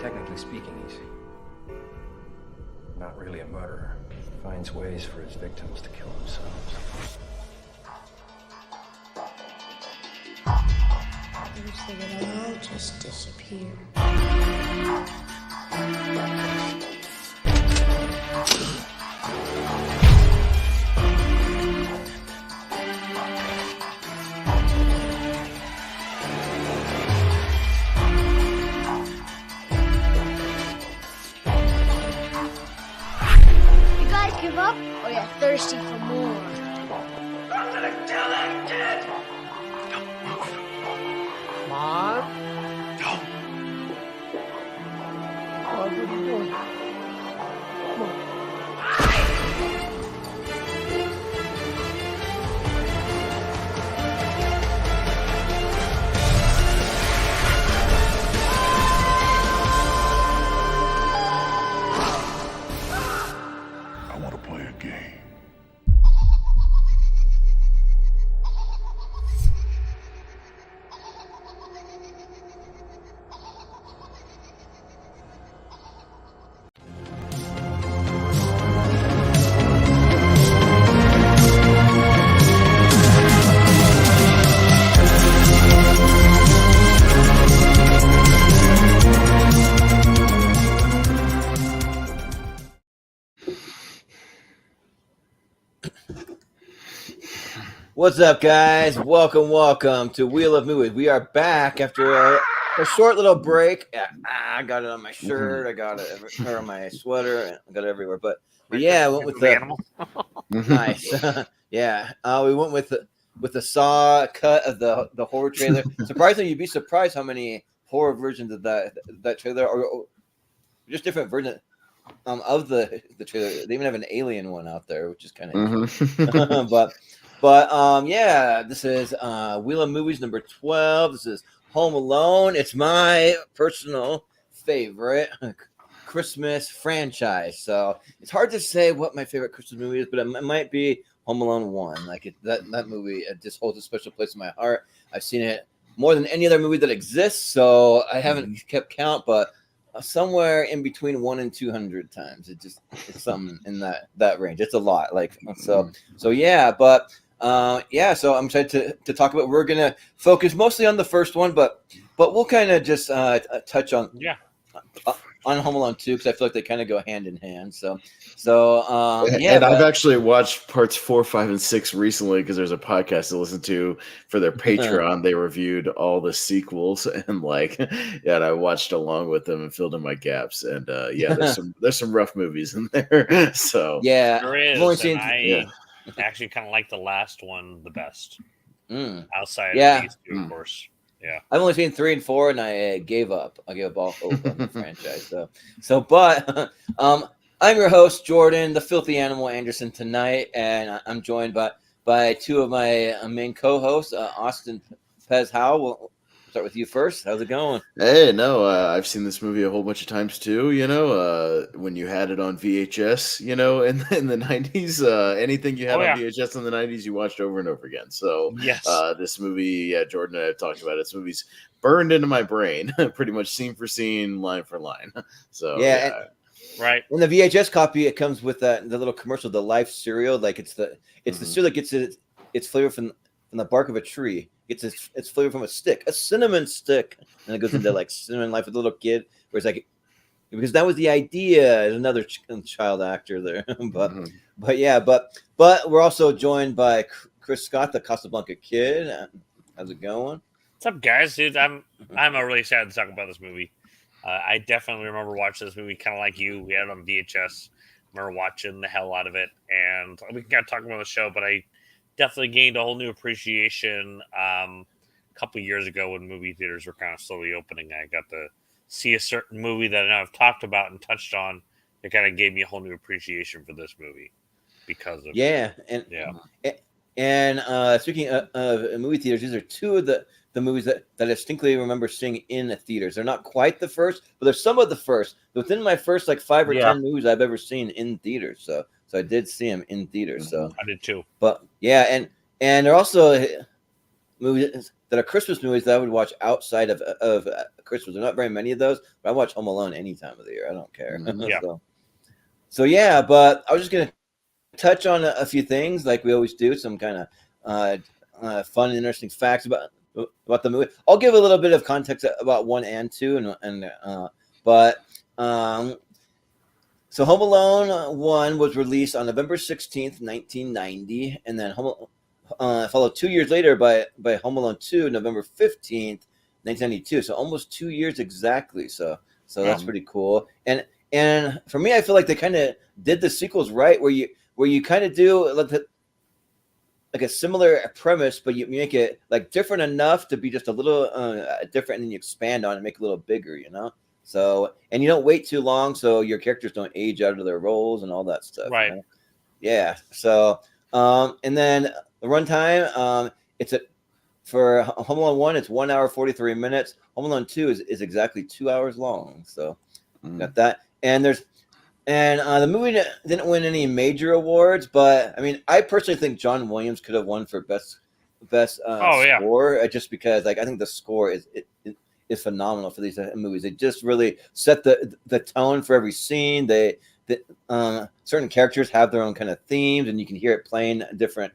Technically speaking, he's not really a murderer. He finds ways for his victims to kill themselves. I wish they would all just disappear. You guys give up, or you're thirsty for more? I'm gonna kill that kid! Don't move. Mom? No. Mom, what are you doing? I want to play a game. What's up, guys? Welcome to Wheel of Movies. We are back after a short little break. I got it on my shirt. I got it on my sweater. I got it everywhere. But yeah, I went with the animal. nice. Yeah, we went with the Saw cut of the horror trailer. Surprisingly, you'd be surprised how many horror versions of that trailer, or just different versions of the trailer. They even have an alien one out there, which is kind of interesting. But yeah, this is Wheel of Movies number 12. This is Home Alone. It's my personal favorite Christmas franchise. So it's hard to say what my favorite Christmas movie is, but it might be Home Alone 1. Like that movie, it just holds a special place in my heart. I've seen it more than any other movie that exists, so I haven't kept count, but somewhere in between 1 and 200 times. It's something in that range. It's a lot. Like so yeah, but. So I'm excited to talk about. We're gonna focus mostly on the first one, but we'll kind of just touch on Home Alone 2 because I feel like they kind of go hand in hand. And I've actually watched parts 4, 5, and 6 recently because there's a podcast to listen to for their Patreon. They reviewed all the sequels and and I watched along with them and filled in my gaps. And there's some rough movies in there. So yeah, There is. I've only seen, I actually kind of like the last one the best. Outside of these two, of course. Yeah. I've only seen 3 and 4, and I gave up. I gave up all hope on the franchise. I'm your host, Jordan, the Filthy Animal Anderson, tonight, and I'm joined by two of my main co-hosts, Austin Pez Howell. We'll start with you first. How's it going? Hey, no, I've seen this movie a whole bunch of times too. When you had it on VHS, in the 90s, anything you had on VHS in the 90s, you watched over and over again. So yes, this movie, Jordan and I have talked about it. This movie's burned into my brain, pretty much scene for scene, line for line. So right. In the VHS copy, it comes with the little commercial, the Life cereal. Like it's the cereal that gets its flavor from the bark of a tree. Gets its flavor from a stick, a cinnamon stick, and it goes into like Cinnamon Life with a little kid. Where it's like, because that was the idea. There's another child actor there, but we're also joined by Chris Scott, the Casablanca kid. How's it going? What's up, guys? Dude, I'm really excited to talk about this movie. I definitely remember watching this movie, kind of like you. We had it on VHS. I remember watching the hell out of it, and we can kind of talk about the show, but I definitely gained a whole new appreciation a couple of years ago when movie theaters were kind of slowly opening. I got to see a certain movie that I know I've talked about and touched on. It kind of gave me a whole new appreciation for this movie because of And speaking of movie theaters, these are two of the movies that I distinctly remember seeing in the theaters. They're not quite the first, but they're some of the first. Within my first 5 or 10 movies I've ever seen in theaters. So I did see them in theaters. So I did too. But yeah, and they're also movies that are Christmas movies that I would watch outside of Christmas. There are not very many of those, but I watch Home Alone any time of the year. I don't care. Yeah. So yeah, but I was just gonna touch on a few things like we always do. Some kind of fun and interesting facts about the movie. I'll give a little bit of context about 1 and 2, so Home Alone 1 was released on November 16th, 1990, and then followed 2 years later by Home Alone 2, November 15th, 1992. So almost 2 years exactly. So that's pretty cool. And for me, I feel like they kind of did the sequels right, where you kind of do like a similar premise, but you make it like different enough to be just a little different, and then you expand on it and make it a little bigger, you know. So, and you don't wait too long, so your characters don't age out of their roles and all that stuff. Right. You know? Yeah. So, and then the runtime, for Home Alone 1, it's 1 hour 43 minutes. Home Alone 2 is exactly 2 hours long. So, got that. And the movie didn't win any major awards, but I mean, I personally think John Williams could have won for best score, just because like I think the score is phenomenal for these movies. They just really set the tone for every scene. Certain characters have their own kind of themes, and you can hear it playing different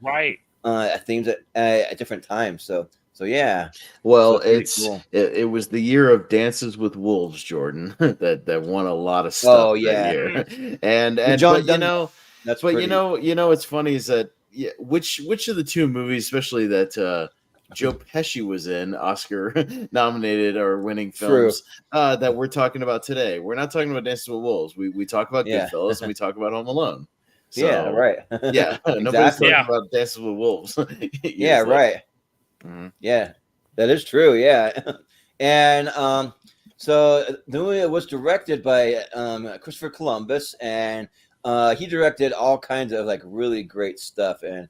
themes at different times. So yeah. Well, Cool. it was the year of Dances with Wolves, Jordan, that won a lot of stuff that year. And John, but, you know, that's but pretty. you know what's funny is that which of the two movies, especially that Joe Pesci was in, Oscar nominated or winning films that we're talking about today. We're not talking about Dances with Wolves. We talk about Goodfellas and we talk about Home Alone. So, yeah, right. Yeah, exactly. Nobody's talking about Dances with Wolves. Yeah, right. Mm-hmm. Yeah, that is true. Yeah, and so the movie was directed by Christopher Columbus, and he directed all kinds of like really great stuff. And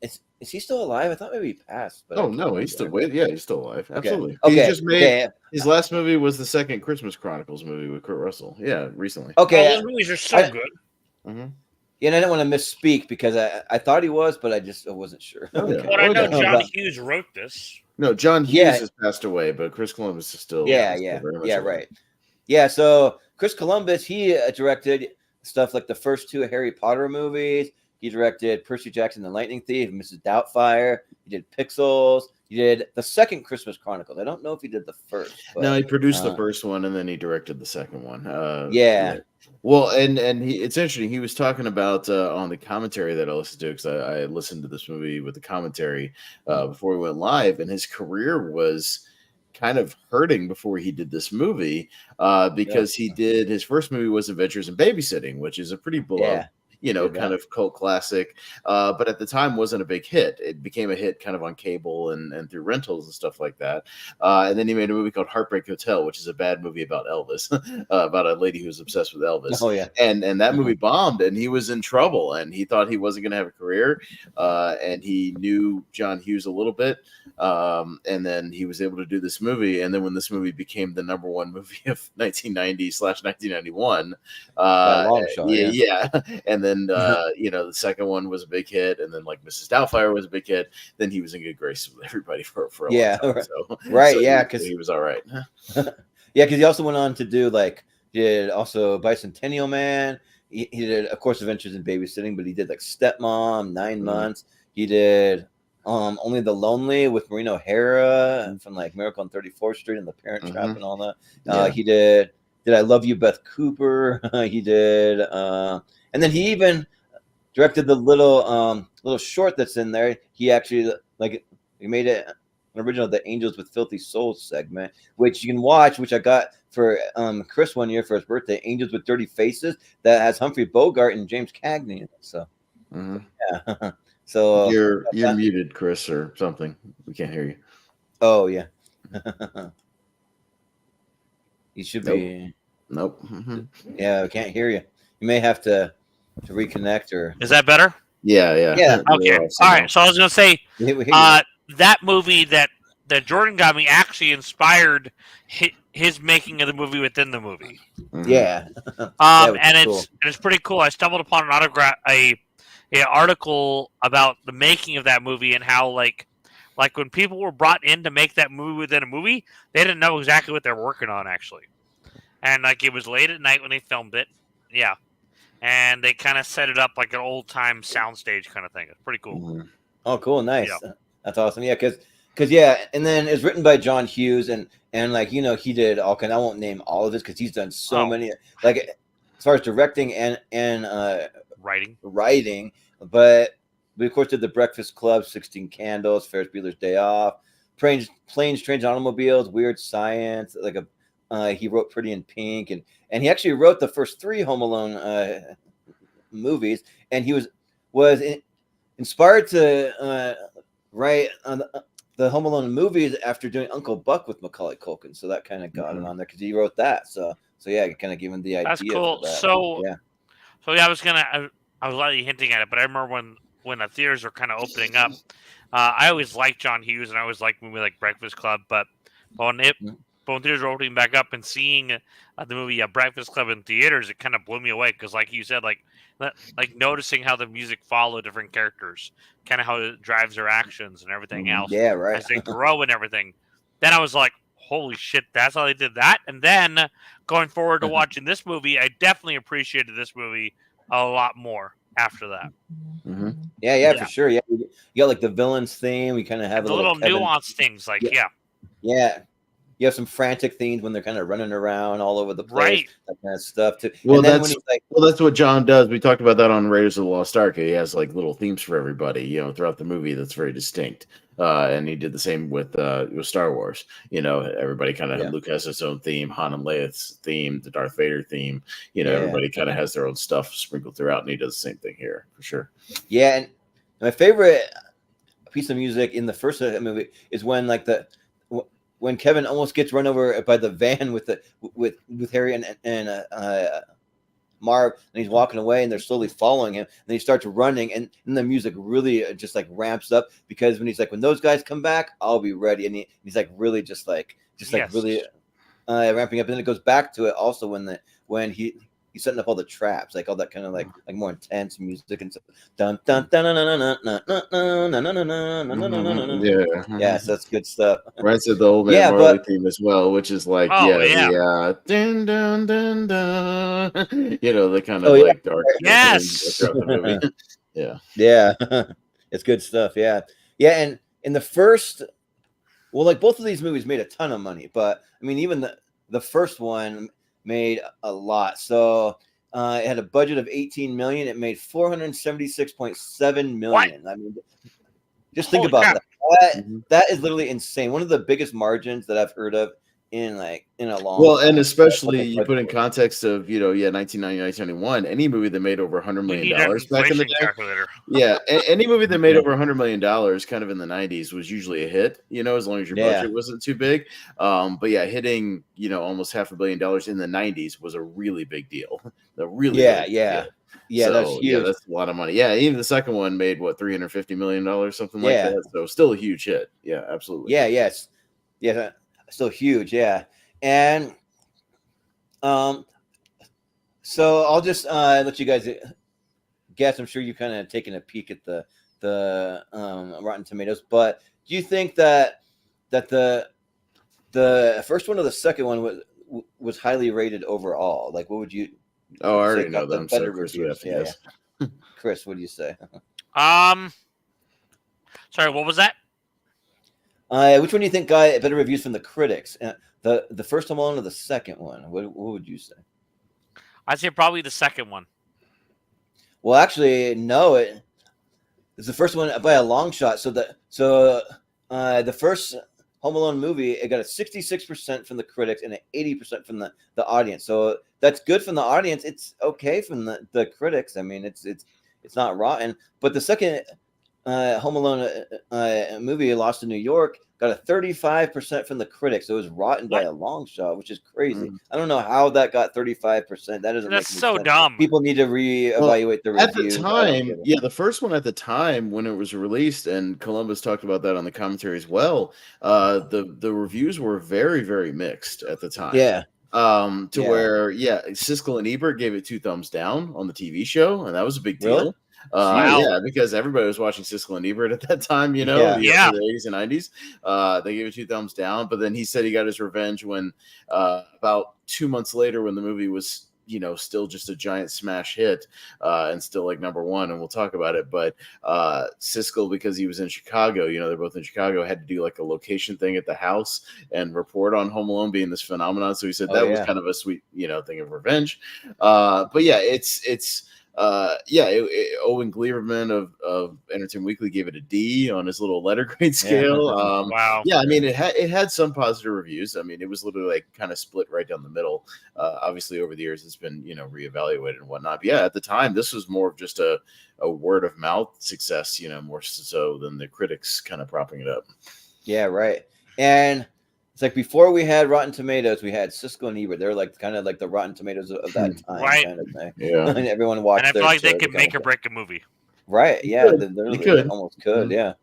is he still alive? I thought maybe he passed. But no, he's still he's still alive. Absolutely. Okay. He just made his last movie was the second Christmas Chronicles movie with Kurt Russell. Yeah, recently. Okay, those movies are so good. Mm-hmm. Yeah, and I didn't want to misspeak because I thought he was, but I wasn't sure. Oh, yeah. Well, I know John Hughes wrote this. No, John Hughes has passed away, but Chris Columbus is still. Right. Yeah, so Chris Columbus, he directed stuff like the first 2 Harry Potter movies. He directed Percy Jackson and the Lightning Thief, Mrs. Doubtfire. He did Pixels. He did the second Christmas Chronicles. I don't know if he did the first. But, no, he produced the first one and then he directed the second one. Yeah. Well, and it's interesting. He was talking about on the commentary that I listened to, because I listened to this movie with the commentary before we went live, and his career was kind of hurting before he did this movie because he did his first movie was Adventures in Babysitting, which is a pretty beloved. Kind of cult classic, but at the time wasn't a big hit. It became a hit kind of on cable and through rentals and stuff like that. And then he made a movie called Heartbreak Hotel, which is a bad movie about Elvis, about a lady who's obsessed with Elvis. Oh yeah, and that movie bombed, and he was in trouble, and he thought he wasn't going to have a career. And he knew John Hughes a little bit, and then he was able to do this movie. And then when this movie became the number one movie of 1990/1991, and then the second one was a big hit, and then like Mrs. Doubtfire was a big hit. Then he was in good graces with everybody for a long time. Because he was all right. Because he also went on to do did also Bicentennial Man. He did, of course, Adventures in Babysitting, but he did like Stepmom, 9 Months. He did Only the Lonely with Maureen O'Hara from like Miracle on 34th Street and The Parent Trap and all that. He did I Love You, Beth Cooper. He did. And then he even directed the little short that's in there. He actually he made it an original The Angels with Filthy Souls segment, which you can watch, which I got for Chris one year for his birthday. Angels with Dirty Faces, that has Humphrey Bogart and James Cagney in it. So yeah. So you're muted, Chris, or something. We can't hear you. Oh yeah. You should be. Nope. Yeah, I can't heir you. You may have to reconnect or. Is that better? Yeah. Okay. All right. So I was gonna say that movie that Jordan got me actually inspired his making of the movie within the movie. Yeah. And it's pretty cool. I stumbled upon an article about the making of that movie and how like when people were brought in to make that movie within a movie, they didn't know exactly what they were working on actually, and like it was late at night when they filmed it. Yeah, and they kind of set it up like an old time soundstage kind of thing. It's pretty cool. Mm-hmm. Oh, cool, nice. Yeah. That's awesome. Yeah, because yeah, and then it's written by John Hughes, and like he did all kind. I won't name all of this because he's done so many. Like as far as directing and writing, but we of course did The Breakfast Club, 16 Candles, Ferris Bueller's Day Off, Planes, Trains, and Automobiles, Weird Science. He wrote Pretty in Pink, and he actually wrote the first 3 Home Alone movies, and he was inspired to write the Home Alone movies after doing Uncle Buck with Macaulay Culkin, so that kind of got him on there because he wrote that. So yeah, it kind of gave him the idea. That's cool. For that. So yeah, I was lightly hinting at it, but I remember when the theaters were kind of opening up, I always liked John Hughes and I always liked movie like Breakfast Club, but when theaters were opening back up and seeing the movie Breakfast Club in theaters, it kind of blew me away because, like you said, like noticing how the music followed different characters, kind of how it drives their actions and everything else. Yeah, right. As they grow and everything. Then I was like, holy shit, that's how they did that. And then going forward to watching this movie, I definitely appreciated this movie a lot more after that. Mm-hmm. Yeah, for sure. Yeah, you got like the villain's theme. We kind of have the little nuanced things, like yeah. You have some frantic themes when they're kind of running around all over the place, right? That kind of stuff too. Well, that's what John does. We talked about that on Raiders of the Lost Ark. He has like little themes for everybody, throughout the movie. That's very distinct. And he did the same with Star Wars. Everybody kind of Luke has his own theme, Han and Leia's theme, the Darth Vader theme. Everybody kind of has their own stuff sprinkled throughout, and he does the same thing here for sure. Yeah, and my favorite piece of music in the first movie is when when Kevin almost gets run over by the van with Harry and Marv, and he's walking away, and they're slowly following him, and then he starts running, and the music really just like ramps up because when he's like, when those guys come back, I'll be ready, and he's like really just really ramping up, and then it goes back to it also when he's setting up all the traps, like all that kind of like more intense music and stuff. Dun dun dun dun dun dun dun dun dun. Yeah, so that's good stuff. Right, so the old man Marley theme as well, which is like the dun dun dun dun. The kind of like dark. Yes. Throughout the movie. Yeah, it's good stuff. Yeah, and in the first, like both of these movies made a ton of money, but I mean even the first one made a lot. So it had a budget of $18 million. It made $476.7 million. What? I mean, just think about that. That is literally insane. One of the biggest margins that I've heard of in a long time. And especially you put in context of 1990, 1991, any movie that made over $100 million back in the day. Any movie that made over $100 million kind of in the 90s was usually a hit, as long as your budget wasn't too big. But hitting almost $500 million in the 90s was a really big deal. Big deal. So, that's huge. Yeah, that's a lot of money. Yeah, even the second one made $350 million, something like that. So still a huge hit. Yeah, absolutely. Yeah. Still huge, and so I'll just let you guys guess. I'm sure you've kind of taken a peek at the Rotten Tomatoes, but do you think that the first one or the second one was highly rated overall? Like, what would you? Oh, I already know them. Better reviews. Yeah. Chris, what do you say? Sorry, what was that? Which one do you think got better reviews from the critics? The first Home Alone or the second one? What would you say? I'd say probably the second one. Well, actually, no. It's the first one by a long shot. So the first Home Alone movie, it got a 66% from the critics and an 80% from the audience. So that's good from the audience. It's okay from the critics. I mean, it's not rotten. But the second Home Alone movie, Lost in New York, got a 35% from the critics. So it was rotten by a long shot, which is crazy. I don't know how that got 35%. That doesn't. That's make so sense. Dumb. People need to reevaluate the review. At the time, the first one at the time when it was released, and Columbus talked about that on the commentary as well. The reviews were very, very mixed at the time. Where Siskel and Ebert gave it 2 thumbs down on the TV show, and that was a big deal. Really? Wow. Yeah, because everybody was watching Siskel and Ebert at that time, Yeah. the Yeah. 80s and 90s. They gave it 2 thumbs down, but then he said he got his revenge when about 2 months later, when the movie was still just a giant smash hit and still like number one, and we'll talk about it. But Siskel, because he was in Chicago, they're both in Chicago, had to do like a location thing at the house and report on Home Alone being this phenomenon. So he said that was kind of a sweet, thing of revenge. But yeah, it's Owen Gleiberman of Entertainment Weekly gave it a D on his little letter grade scale. Wow. Yeah, I mean, it had some positive reviews. I mean, it was literally like kind of split right down the middle. Obviously, over the years, it's been reevaluated and whatnot. But yeah, at the time, this was more of just a word of mouth success, more so than the critics kind of propping it up. Yeah, right. And it's like before we had Rotten Tomatoes, we had Siskel and Ebert. They're like kind of like the Rotten Tomatoes of that time, Right. kind of thing. Yeah, and everyone watched. And I feel like they shows could make or break a movie. Right. Yeah, they could. Almost could. Yeah.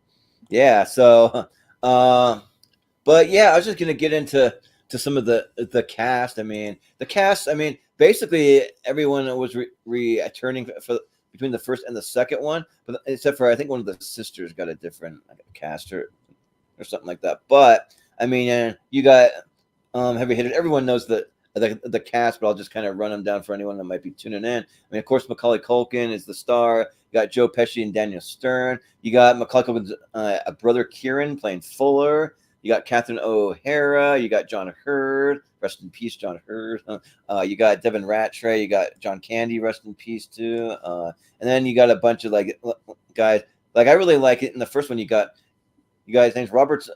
Yeah. So, but yeah, I was just gonna get into some of the cast. I mean, basically everyone was returning for between the first and the second one, but except for I think one of the sisters got a different cast or something like that. But I mean, you got heavy hitters. Everyone knows the cast, but I'll just kind of run them down for anyone that might be tuning in. I mean, of course, Macaulay Culkin is the star. You got Joe Pesci and Daniel Stern. You got Macaulay Culkin's brother Kieran playing Fuller. You got Catherine O'Hara. You got John Hurd. Rest in peace, John Hurd. You got Devin Rattray. You got John Candy. Rest in peace too. And then you got a bunch of like guys. Like I really like it in the first one. You guys' names Robert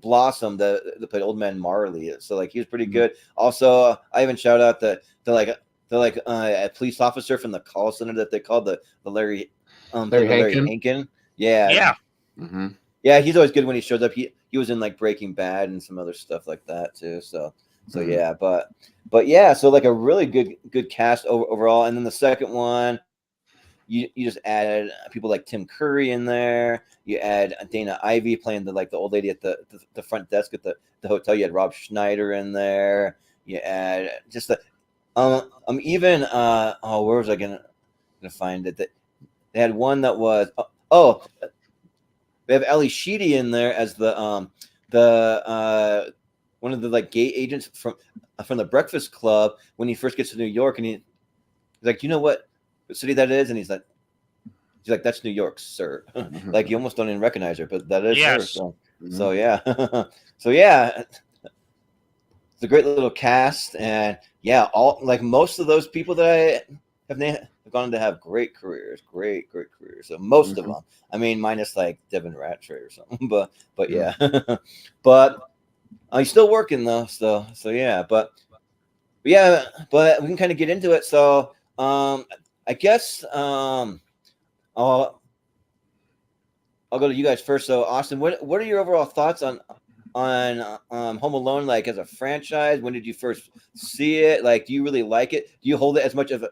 Blossom, that played Old Man Marley. So like he was pretty good. Also, I even shout out the a police officer from the call center that they called the Larry Hankin. Yeah. Yeah. Mm-hmm. Yeah, he's always good when he shows up. He was in like Breaking Bad and some other stuff like that too. So yeah, but yeah, so like a really good cast overall. And then the second one, you just added people like Tim Curry in there. You add Dana Ivey playing the old lady at the front desk at the hotel. You had Rob Schneider in there. You add just the even where was I gonna find it? That they had one that was they have Ali Sheedy in there as the one of the like gay agents from the Breakfast Club when he first gets to New York, and he's like, you know what city that is? And he's like, that's New York, sir. Like you almost don't even recognize her, but that is her. So yeah. So yeah, it's a great little cast, and yeah, all like most of those people that I have gone on to have great careers. So most of them, I mean, minus like Devin Rattray or something, but yeah, but he's still working though. So yeah, but we can kind of get into it. So I guess I'll go to you guys first. So Austin, what are your overall thoughts on Home Alone, like as a franchise? When did you first see it? Like, do you really like it? Do you hold it as much of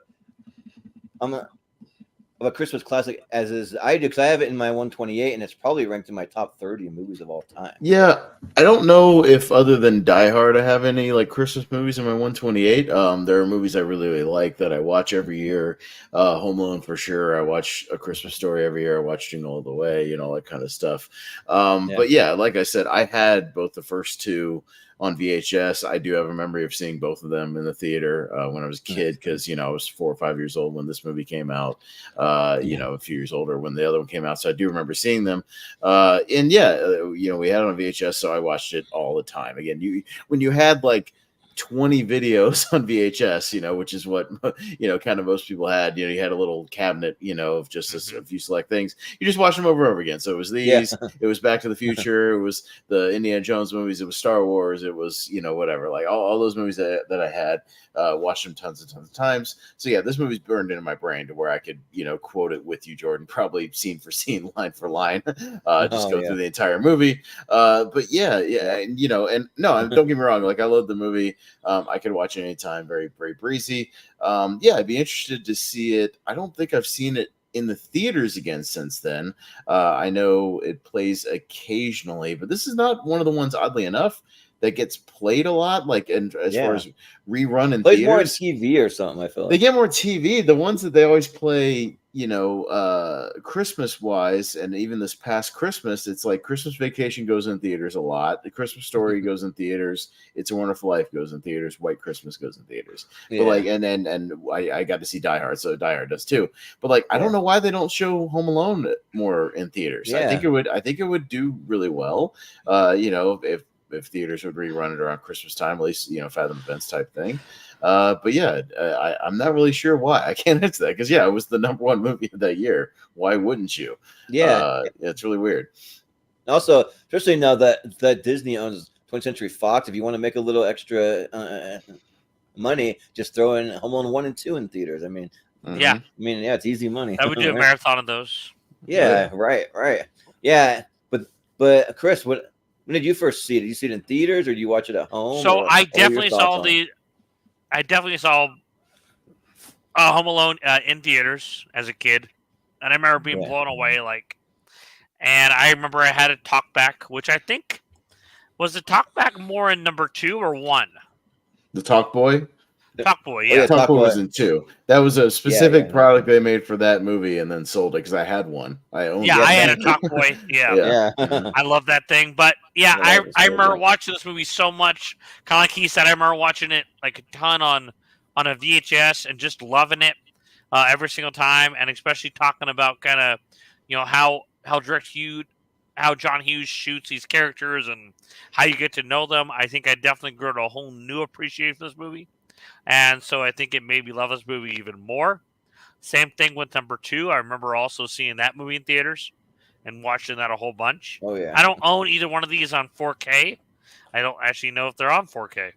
a Christmas classic as is I do? Because I have it in my 128, and it's probably ranked in my top 30 movies of all time. Yeah, I don't know if other than Die Hard, I have any like Christmas movies in my 128. There are movies I really like that I watch every year. Home Alone for sure. I watch A Christmas Story every year. I watch Jingle All the Way, all that kind of stuff. But yeah, like I said, I had both the first two on VHS. I do have a memory of seeing both of them in the theater when I was a kid, because I was 4 or 5 years old when this movie came out. A few years older when the other one came out, so I do remember seeing them. And yeah, we had it on VHS, so I watched it all the time. Again, when you had like 20 videos on VHS, which is what kind of most people had. You had a little cabinet, of just a few select things. You just watch them over and over again. So it was these, it was Back to the Future, it was the Indiana Jones movies, it was Star Wars, it was whatever, like all those movies that I had. Watched them tons and tons of times. So yeah, this movie's burned into my brain to where I could, quote it with you, Jordan, probably scene for scene, line for line, just go through the entire movie. But yeah, and and no, don't get me wrong, like I love the movie. I could watch it anytime, very, very breezy. Yeah, I'd be interested to see it. I don't think I've seen it in the theaters again since then. I know it plays occasionally, but this is not one of the ones, oddly enough, that gets played a lot, like, and as far as rerun in theaters. More on TV or something, I feel like. They get more TV. The ones that they always play Christmas wise, and even this past Christmas, it's like Christmas Vacation goes in theaters a lot. The Christmas Story goes in theaters. It's a Wonderful Life goes in theaters. White Christmas goes in theaters. Yeah. But like, and I got to see Die Hard, so Die Hard does too. But like, I don't know why they don't show Home Alone more in theaters. Yeah. I think it would do really well. If theaters would rerun it around Christmas time, at least Fathom Events type thing. But yeah, I'm not really sure why. I can't answer that because it was the number one movie of that year. Why wouldn't you? Yeah, it's really weird. Also, especially now that Disney owns 20th Century Fox, if you want to make a little extra money, just throw in Home Alone 1 and 2 in theaters. I mean, it's easy money. I would do a marathon of those. Yeah, right. Yeah, but Chris, when did you first see it? Did you see it in theaters or did you watch it at home? So I definitely saw Home Alone in theaters as a kid, and I remember being blown away. And I remember I had a talkback, which I think was the talkback more in number 2 or 1. The Talk Boy. Talk Boy, yeah. Talk Boy was in 2. That was a specific product they made for that movie and then sold it because I had one. I owned. Yeah, I had a Talk Boy. Yeah. I love that thing. But I remember watching this movie so much. Kind of like he said, I remember watching it like a ton on a VHS and just loving it every single time, and especially talking about kind of how John Hughes shoots these characters and how you get to know them. I think I definitely grew a whole new appreciation for this movie. And so I think it made me love this movie even more. Same thing with number 2. I remember also seeing that movie in theaters and watching that a whole bunch. Oh, yeah. I don't own either one of these on 4K. I don't actually know if they're on 4K.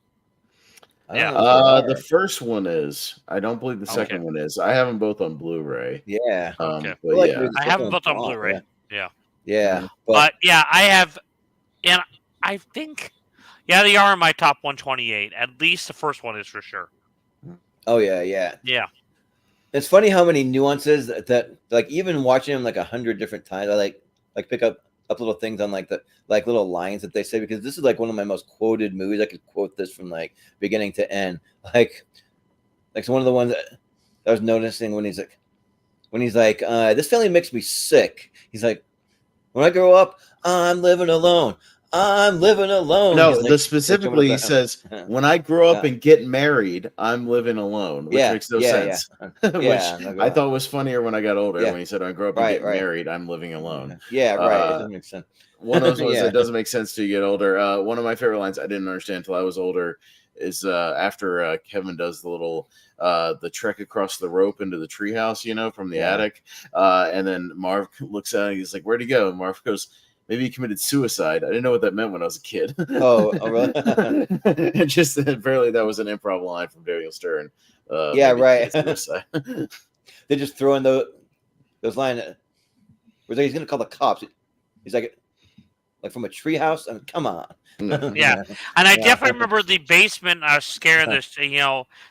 The first one is. I don't believe the second one is. I have them both on Blu-ray. Yeah. Okay. But I have them both on Blu-ray. Yeah. But I have, and I think, they are in my top 128. At least the first one is for sure. Oh yeah. Yeah. It's funny how many nuances that like even watching them like 100 different times, I like pick up little things on like the little lines that they say, because this is like one of my most quoted movies. I could quote this from like beginning to end. Like so one of the ones that I was noticing when he's like, this family makes me sick. He's like, when I grow up, I'm living alone. No, specifically he says, when I grow up and get married, I'm living alone, which makes no sense. Which I thought was funnier when I got older, when he said, when I grow up and get married, I'm living alone. Yeah, right. It doesn't make sense. One of those ones that doesn't make sense till you get older. One of my favorite lines I didn't understand until I was older is after Kevin does the little the trek across the rope into the treehouse, from the attic, and then Marv looks at it, he's like, "Where'd he go?" And Marv goes, "Maybe he committed suicide." I didn't know what that meant when I was a kid. Oh really? And just apparently that was an improv line from Daniel Stern. Right. They just throw in those lines. Where he's going to call the cops. He's like from a treehouse. I mean, come on. Yeah, and I definitely remember the basement. I was scared of this.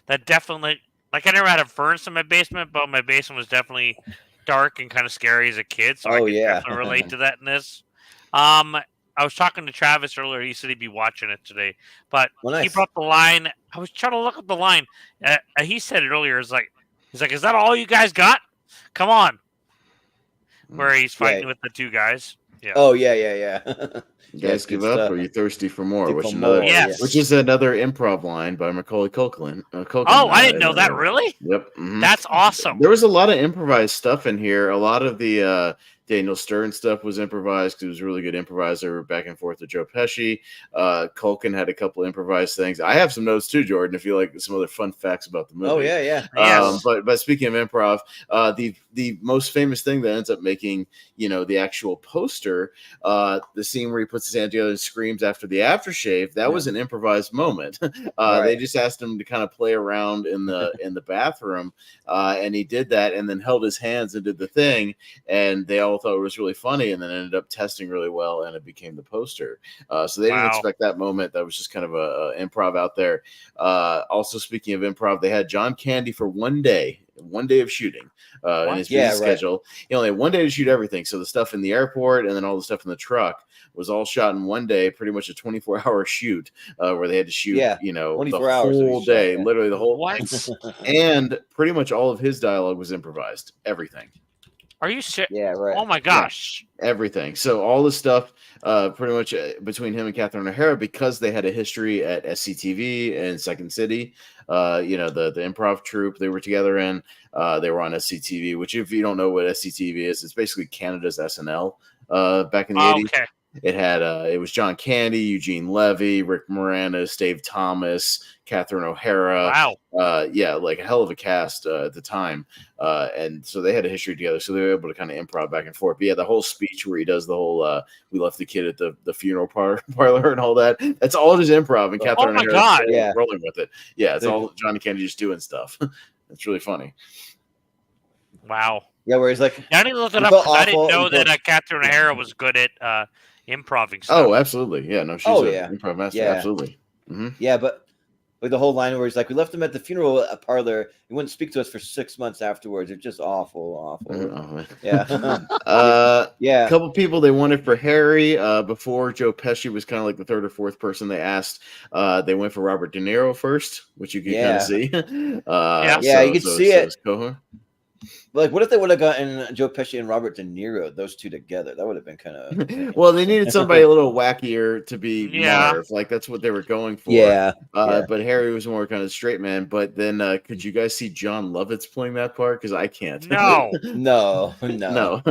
That definitely I never had a furnace in my basement, but my basement was definitely dark and kind of scary as a kid. So I can definitely relate to that in this. I was talking to Travis earlier. He said he'd be watching it today, but he brought the line. I was trying to look up the line. He said it earlier. He's like, "Is that all you guys got? Come on!" Where he's fighting with the two guys. Yeah. Oh yeah. You guys give up, or are you thirsty for more? Which Which is another improv line by Macaulay Culkin. I didn't know that. Really? Yep. Mm-hmm. That's awesome. There was a lot of improvised stuff in here. A lot of the Daniel Stern stuff was improvised because he was a really good improviser back and forth with Joe Pesci. Culkin had a couple improvised things. I have some notes too, Jordan, if you like some other fun facts about the movie. Oh yeah. But speaking of improv, the most famous thing that ends up making the actual poster, the scene where he puts his hand together and screams after the aftershave, that was an improvised moment. They just asked him to kind of play around in the bathroom, and he did that, and then held his hands and did the thing, and they all thought it was really funny, and then ended up testing really well, and it became the poster. So they didn't expect that moment. That was just kind of a improv out there. Also, speaking of improv, they had John Candy for one day 1 day of shooting in his busy Yeah, right. schedule. He only had 1 day to shoot everything. So the stuff in the airport and then all the stuff in the truck was all shot in 1 day, pretty much a 24-hour shoot where they had to shoot, Yeah, you know, the 24 hours that we whole shot, day, yeah. literally the whole What? thing. And pretty much all of his dialogue was improvised. Everything. Are you serious? Yeah, right. Oh my gosh. Everything. So all the stuff pretty much between him and Catherine O'Hara, because they had a history at SCTV and Second City, you know, the improv troupe they were together in, they were on SCTV, which if you don't know what SCTV is, it's basically Canada's SNL back in the 80s. Okay. It had it was John Candy, Eugene Levy, Rick Moranis, Dave Thomas, Catherine O'Hara. Wow. Yeah, like a hell of a cast at the time. And so they had a history together, so they were able to kind of improv back and forth. But yeah, the whole speech where he does the whole we left the kid at the funeral parlor and all that, that's all just improv. And Catherine my O'Hara God. Yeah. rolling with it. Yeah, it's all Johnny Candy just doing stuff. It's really funny. Wow. Yeah, where he's like, I didn't look it You up felt 'cause I didn't awful, know you that felt- Catherine O'Hara was good at improving stuff. Oh, absolutely. Yeah, no, she's an improv master. Yeah. Absolutely. Mm-hmm. Yeah, but like the whole line where he's like, we left him at the funeral parlor. He wouldn't speak to us for 6 months afterwards. It's just awful. Oh, Yeah. Yeah. A couple people they wanted for Harry before Joe Pesci was kind of like the third or fourth person they asked. They went for Robert De Niro first, which you could kind of see. Yeah, you could see it. Cohen. Like, what if they would have gotten Joe Pesci and Robert De Niro, those two together? That would have been kind of. Well, they needed somebody a little wackier to be Yeah. Marv. Like that's what they were going for. Yeah. But Harry was more kind of straight man. But then, could you guys see John Lovitz playing that part? Because I can't. No. No. No.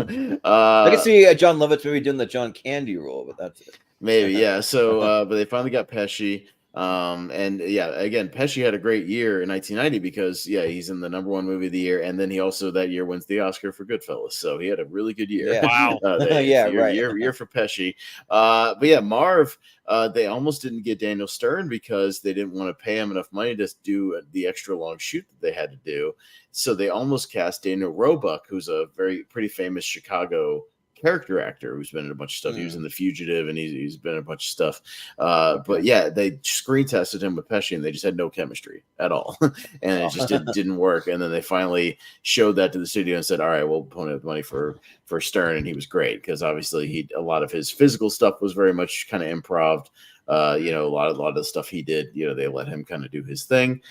I can see John Lovitz maybe doing the John Candy role, but that's it. Maybe, yeah. So, but they finally got Pesci. And yeah, again, Pesci had a great year in 1990 because he's in the #1 movie of the year, and then he also that year wins the Oscar for Goodfellas. So he had a really good year. Yeah. Wow. Year for Pesci. But yeah, Marv, they almost didn't get Daniel Stern because they didn't want to pay him enough money to do the extra long shoot that they had to do. So they almost cast Daniel Roebuck, who's a pretty famous Chicago character actor who's been in a bunch of stuff. He was in The Fugitive, and he's been in a bunch of stuff. But yeah, they screen tested him with Pesci, and they just had no chemistry at all, and it just didn't work. And then they finally showed that to the studio and said, "All right, we'll put up money for Stern," and he was great because obviously a lot of his physical stuff was very much kind of improv. You know, a lot of the stuff he did, you know, they let him kind of do his thing.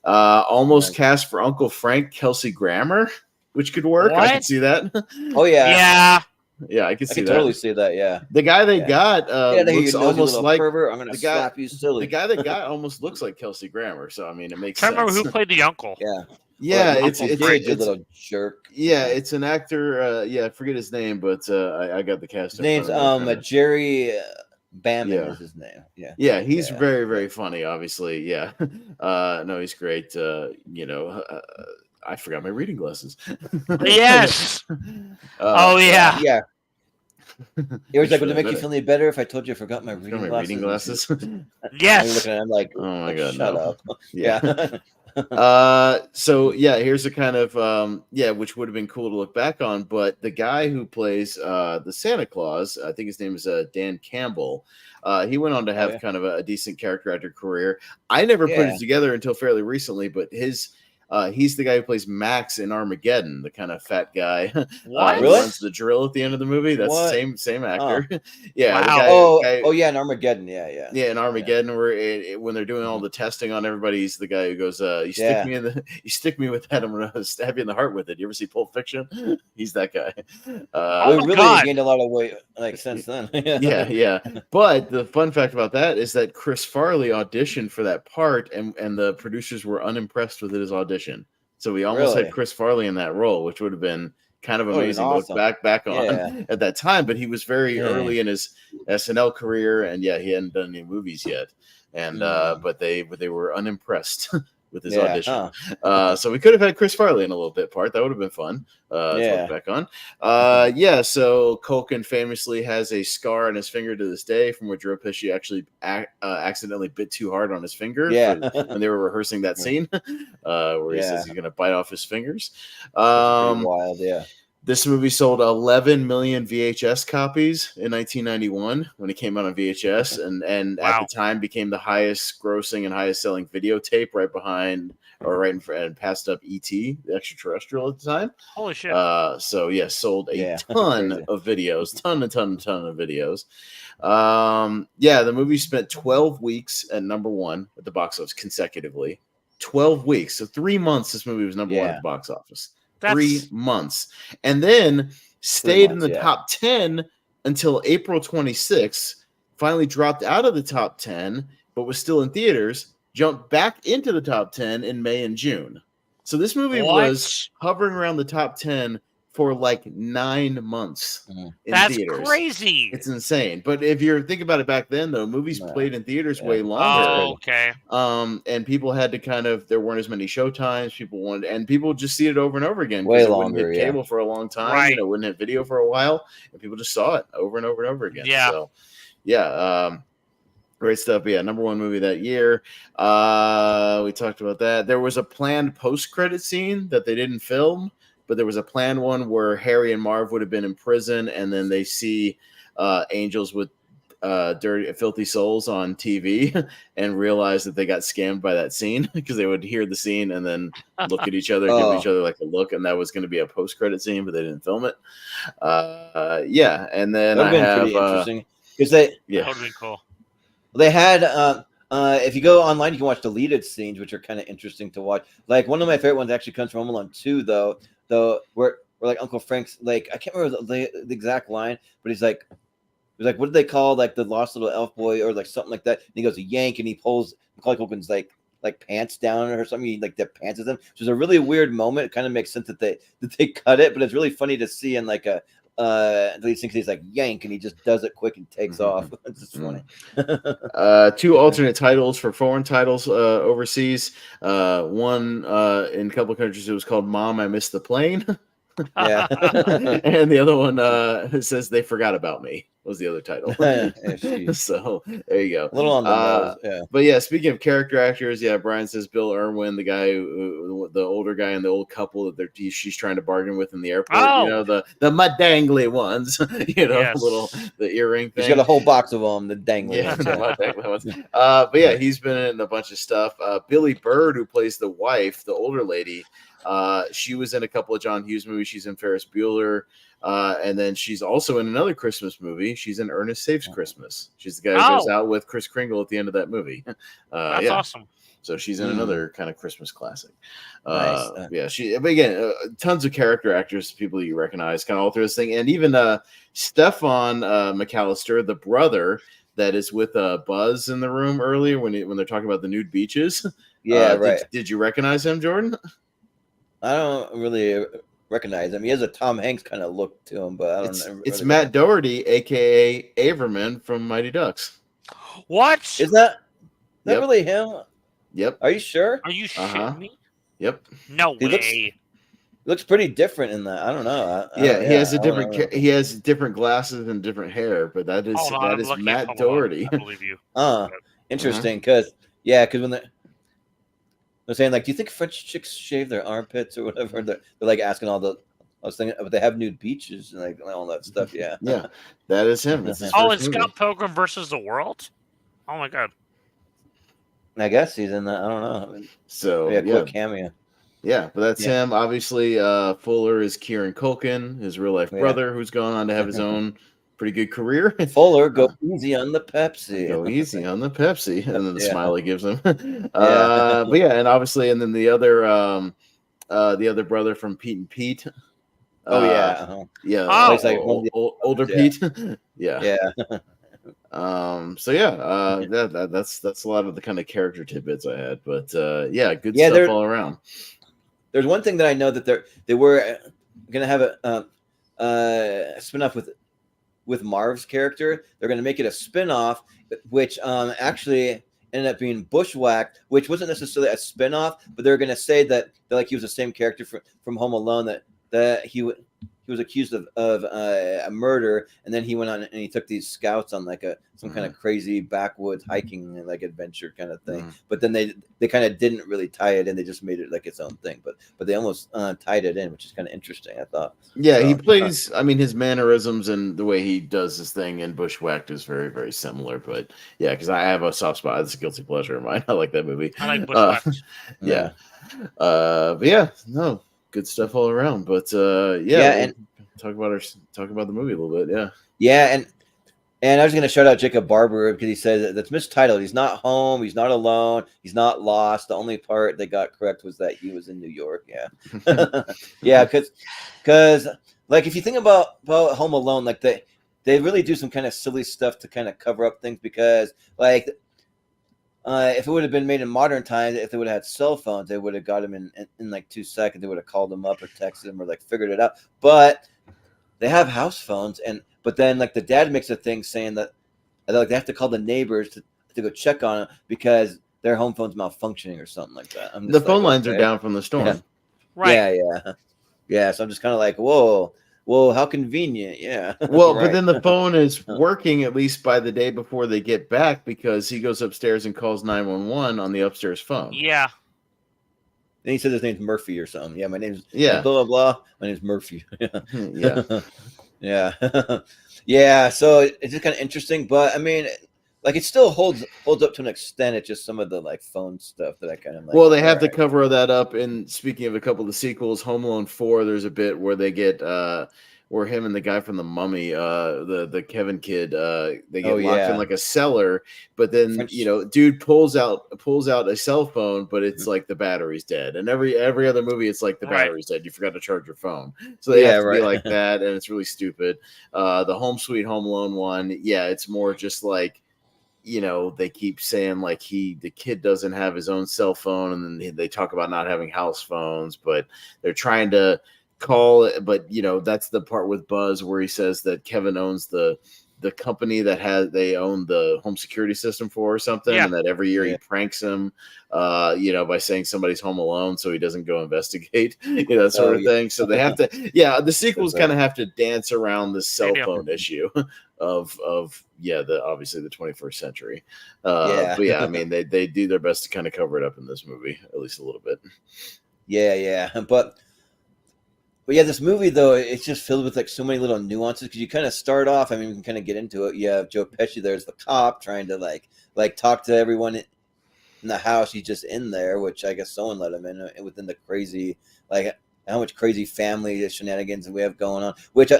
Almost cast for Uncle Frank, Kelsey Grammer, which could work. I could see that. Oh yeah. Yeah. Yeah, I can see that. Totally see that. Yeah. The guy they got looks almost like pervert. I'm gonna slap you silly. The guy they got almost looks like Kelsey Grammer. So I mean, it makes I sense. remember who played the uncle. Yeah. Yeah, Well, it's Uncle Gage, you little jerk. Yeah, it's an actor. Yeah, I forget his name, but I got the cast. His name's Jerry Bamman is his name. Yeah. Yeah, he's very, very funny, obviously. Yeah. No, he's great. You know, I forgot my reading glasses. Yes. Oh yeah. Yeah. It was like, would it make you feel any better if I told you I forgot my reading glasses? Reading glasses? Yes. I'm looking at him like, oh my god, shut up. Yeah. So yeah, here's a kind of which would have been cool to look back on. But the guy who plays the Santa Claus, I think his name is Dan Campbell. He went on to have kind of a decent character actor career. I never put it together until fairly recently, but he's the guy who plays Max in Armageddon, the kind of fat guy. What? Who runs the drill at the end of the movie. That's the same actor. Yeah. Wow. Yeah, in Armageddon. Yeah. Yeah, in Armageddon, where when they're doing all the testing on everybody, he's the guy who goes, "You stick me with that, I'm gonna stab you in the heart with it." You ever see Pulp Fiction? He's that guy. Really gained a lot of weight like since then. Yeah. But the fun fact about that is that Chris Farley auditioned for that part, and the producers were unimpressed with his audition. So we almost had Chris Farley in that role, which would have been kind of amazing to look back on at that time. But he was very early in his SNL career, and he hadn't done any movies yet. And but they were unimpressed with his audition. So we could have had Chris Farley in a little bit part. That would have been fun to look back on. So Culkin famously has a scar on his finger to this day from where Joe Pesci actually accidentally bit too hard on his finger when they were rehearsing that scene where he says he's going to bite off his fingers. Wild, This movie sold 11 million VHS copies in 1991 when it came out on VHS, and at the time became the highest grossing and highest selling videotape, right behind or right in front and passed up E.T., the extraterrestrial at the time. Holy shit! So yeah, sold a ton crazy. of videos, ton of videos. The movie spent 12 weeks at number one at the box office consecutively. 12 weeks, so 3 months. This movie was number one at the box office. 3 months, and then stayed in the top 10 until April 26th. Finally dropped out of the top 10, but was still in theaters. Jumped back into the top 10 in May and June. So this movie was hovering around the top 10 for like 9 months in theaters. That's crazy. It's insane. But if you're thinking about it back then, though, movies played in theaters way longer. Oh, okay. And people had to there weren't as many show times. People just see it over and over again. Way longer. Wouldn't hit cable for a long time. Right. Wouldn't hit video for a while, and people just saw it over and over and over again. Yeah. So, great stuff. Yeah, number one movie that year. We talked about that. There was a planned post-credit scene that they didn't film, but there was a planned one where Harry and Marv would have been in prison, and then they see angels with dirty, filthy souls on TV and realize that they got scammed by that scene because they would hear the scene and then look at each other, give each other like a look, and that was going to be a post-credit scene, but they didn't film it. And then that would have been pretty interesting because that would have been cool. They had if you go online, you can watch deleted scenes, which are kind of interesting to watch. Like one of my favorite ones actually comes from Home Alone 2, though where like Uncle Frank's like, I can't remember the exact line, but he's like, what did they call like the lost little elf boy or like something like that? And he goes a yank and he pulls Macaulay Culkin's like pants down or something. He like the pants at them. So it's a really weird moment. It kind of makes sense that they cut it, but it's really funny to see in like a these things he's like yank and he just does it quick and takes off. It's just funny. 2 alternate titles for foreign titles overseas. One in a couple of countries it was called Mom, I Missed the Plane. Yeah. And the other one says They Forgot About Me was the other title. So there you go. A little on the nose, yeah. But yeah, speaking of character actors, Brian says Bill Irwin, the guy, the older guy in the old couple that she's trying to bargain with in the airport. The mud dangly ones. The earring thing. He's got a whole box of them. The dangly ones. The mud dangly ones. But he's been in a bunch of stuff. Billy Bird, who plays the wife, the older lady. She was in a couple of John Hughes movies. She's in Ferris Bueller. And then she's also in another Christmas movie. She's in Ernest Saves Christmas. She's the guy who goes out with Kris Kringle at the end of that movie. That's awesome. So she's in another kind of Christmas classic. Nice. But again, tons of character actors, people you recognize, kind of all through this thing. And even Stefan McAllister, the brother that is with Buzz in the room earlier when they're talking about the nude beaches. Yeah, right. Did you recognize him, Jordan? I don't really recognize him. He has a Tom Hanks kind of look to him, but I don't. It's Matt Doherty, aka Averman from Mighty Ducks. What is that? Really him? Yep. Are you sure? Are you shitting me? Yep. No way. Looks pretty different in that. I don't know. He has he has different glasses and different hair, but that is Matt Doherty. I believe you. Interesting, because when they're saying like, do you think French chicks shave their armpits or whatever? They're like asking all the. I was thinking, but they have nude beaches and like all that stuff. Yeah, that is him. It's Scott Pilgrim versus the World. Oh my god! I guess he's in that. I don't know. So quick cameo. Yeah, but that's him. Obviously, Fuller is Kieran Culkin, his real life brother, who's gone on to have his own pretty good career. Fuller, go easy on the Pepsi. Go easy on the Pepsi, and then the smile he gives him. And obviously, and then the other brother from Pete and Pete. Older Pete. That's a lot of the kind of character tidbits I had, but good stuff all around. There's one thing that I know that they were gonna have a spin-off with Marv's character. They're gonna make it a spin-off, which actually ended up being Bushwhacked, which wasn't necessarily a spin-off, but they're gonna say that like he was the same character from Home Alone, that he would he was accused of a murder, and then he went on and he took these scouts on like some kind of crazy backwoods hiking like adventure kind of thing. But then they kind of didn't really tie it in; they just made it like its own thing. But they almost tied it in, which is kind of interesting. I thought. Yeah, so, he plays. I mean, his mannerisms and the way he does his thing in Bushwhacked is very, very similar. But yeah, because I have a soft spot. It's a guilty pleasure of mine. I like that movie. I like Bushwhacked. Yeah. But yeah, no, good stuff all around. But and talk about the movie a little bit. Yeah, and I was going to shout out Jacob Barber because he said that's mistitled. He's not home. He's not alone. He's not lost. The only part they got correct was that he was in New York. Yeah, yeah, because like if you think about Home Alone, like they really do some kind of silly stuff to kind of cover up things because like. If it would have been made in modern times, if they would have had cell phones, they would have got him in like 2 seconds. They would have called him up or texted him or like figured it out. But they have house phones, but then like the dad makes a thing saying that like they have to call the neighbors to go check on him because their home phone's malfunctioning or something like that. The phone lines are down from the storm. Yeah. Right. Yeah. So I'm just kind of like, whoa. Well, how convenient, yeah. Well, right. But then the phone is working at least by the day before they get back because he goes upstairs and calls 911 on the upstairs phone. Yeah. And he said his name's Murphy or something. Yeah, my name's blah, blah, blah. My name's Murphy. Yeah. Yeah, so it's just kind of interesting. But, I mean, like it still holds up to an extent. It's just some of the, like, phone stuff that I kind of like. Well, they have to cover that up. And speaking of a couple of the sequels, Home Alone 4, there's a bit where they get where him and the guy from The Mummy, the Kevin kid, they get locked in like a cellar. But then dude pulls out a cell phone, but it's like the battery's dead. And every other movie, it's like the battery's dead. You forgot to charge your phone, so they have to be like that, and it's really stupid. The Home Sweet Home Alone one, it's more just like. They keep saying like the kid doesn't have his own cell phone, and then they talk about not having house phones, but they're trying to call it. But that's the part with Buzz where he says that Kevin owns the company that they own the home security system for or something, and that every year he pranks him, by saying somebody's home alone so he doesn't go investigate, that sort of thing. So they have to, the sequels kind of have to dance around the cell phone issue of obviously the 21st century. But I mean, they do their best to kind of cover it up in this movie, at least a little bit. Yeah. But yeah, this movie though, it's just filled with like so many little nuances because you kind of start off. I mean, we can kind of get into it. You have Joe Pesci there as the cop trying to like talk to everyone in the house. He's just in there, which I guess someone let him in within the crazy, like how much crazy family shenanigans we have going on. Which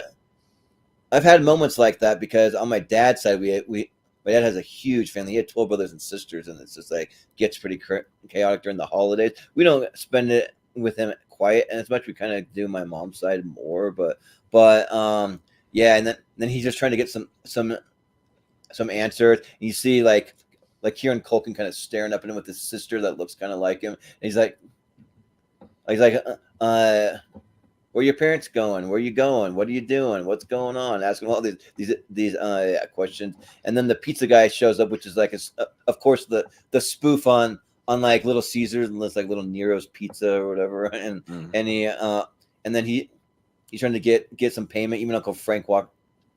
I've had moments like that because on my dad's side, my dad has a huge family. He had 12 brothers and sisters, and it's just like gets pretty chaotic during the holidays. We don't spend it with him quiet and as much. We kind of do my mom's side more, but and then he's just trying to get some answers. And you see like Kieran Culkin kind of staring up at him with his sister that looks kind of like him, and he's like where are your parents going? Where are you going? What are you doing? What's going on? Asking all these questions, and then the pizza guy shows up, which is like of course the spoof on like Little Caesars and like Little Nero's Pizza or whatever, and he and then he's trying to get some payment. Even Uncle Frank walks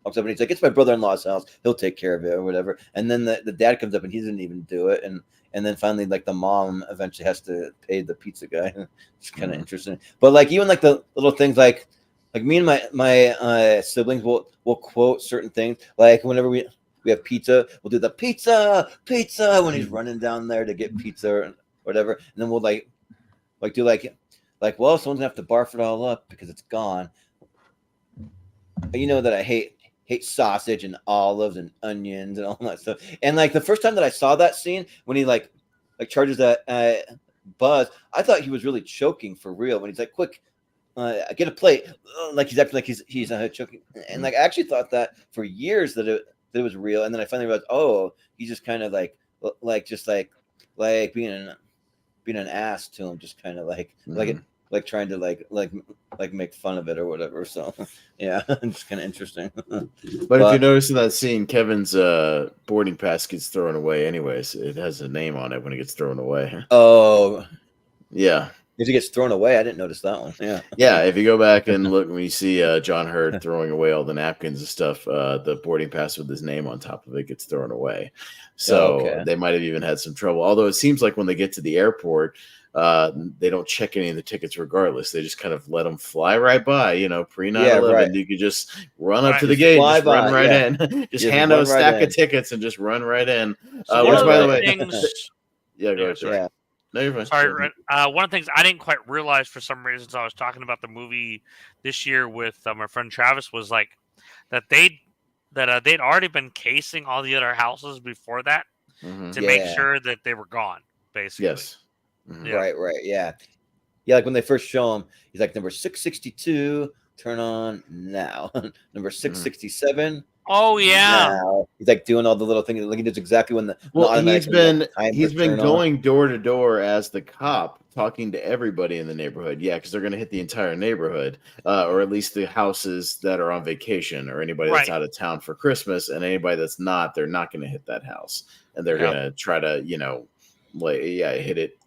up and he's like, "It's my brother-in-law's house. He'll take care of it or whatever." And then the dad comes up and he doesn't even do it, and then finally like the mom eventually has to pay the pizza guy. It's kind of interesting, but like even like the little things like me and my siblings will quote certain things like whenever we have pizza, we'll do the pizza when he's running down there to get pizza or whatever. And then we'll do well, someone's gonna have to barf it all up because it's gone. But that I hate sausage and olives and onions and all that stuff. And like the first time that I saw that scene when he like charges that Buzz, I thought he was really choking for real when he's like, quick, get a plate. Like he's acting like he's choking. And like I actually thought that for years that it was real, and then I finally realized, oh, he's just kind of like being an ass to him, just kind of like trying to like make fun of it or whatever. So yeah, it's kind of interesting. But if you notice in that scene, Kevin's boarding pass gets thrown away anyways. It has a name on it when it gets thrown away. Oh, yeah. he gets thrown away. I didn't notice that one. Yeah. Yeah, if you go back and look, when you see John Hurt throwing away all the napkins and stuff, the boarding pass with his name on top of it gets thrown away. So they might have even had some trouble. Although it seems like when they get to the airport, they don't check any of the tickets regardless. They just kind of let them fly right by, pre 9/11. right. You could just run up to the gate, just run right in, just hand out a stack of tickets and just run right in. So Which, by the way, things... yeah, go ahead. Sorry. Yeah. No, you're fine. Sorry, one of the things I didn't quite realize for some reasons I was talking about the movie this year with my friend Travis was like that they'd already been casing all the other houses before that to make sure that they were gone, basically. Yes. Mm-hmm. Yeah. Right. Yeah. Yeah. Like when they first show him, he's like number 662. Turn on now. Number 667. Oh yeah. Now. He's like doing all the little things. Like he does exactly when the he's been going door to door as the cop talking to everybody in the neighborhood. Yeah, because they're going to hit the entire neighborhood, or at least the houses that are on vacation, or anybody that's out of town for Christmas, and anybody that's not, they're not going to hit that house, and they're going to try to hit it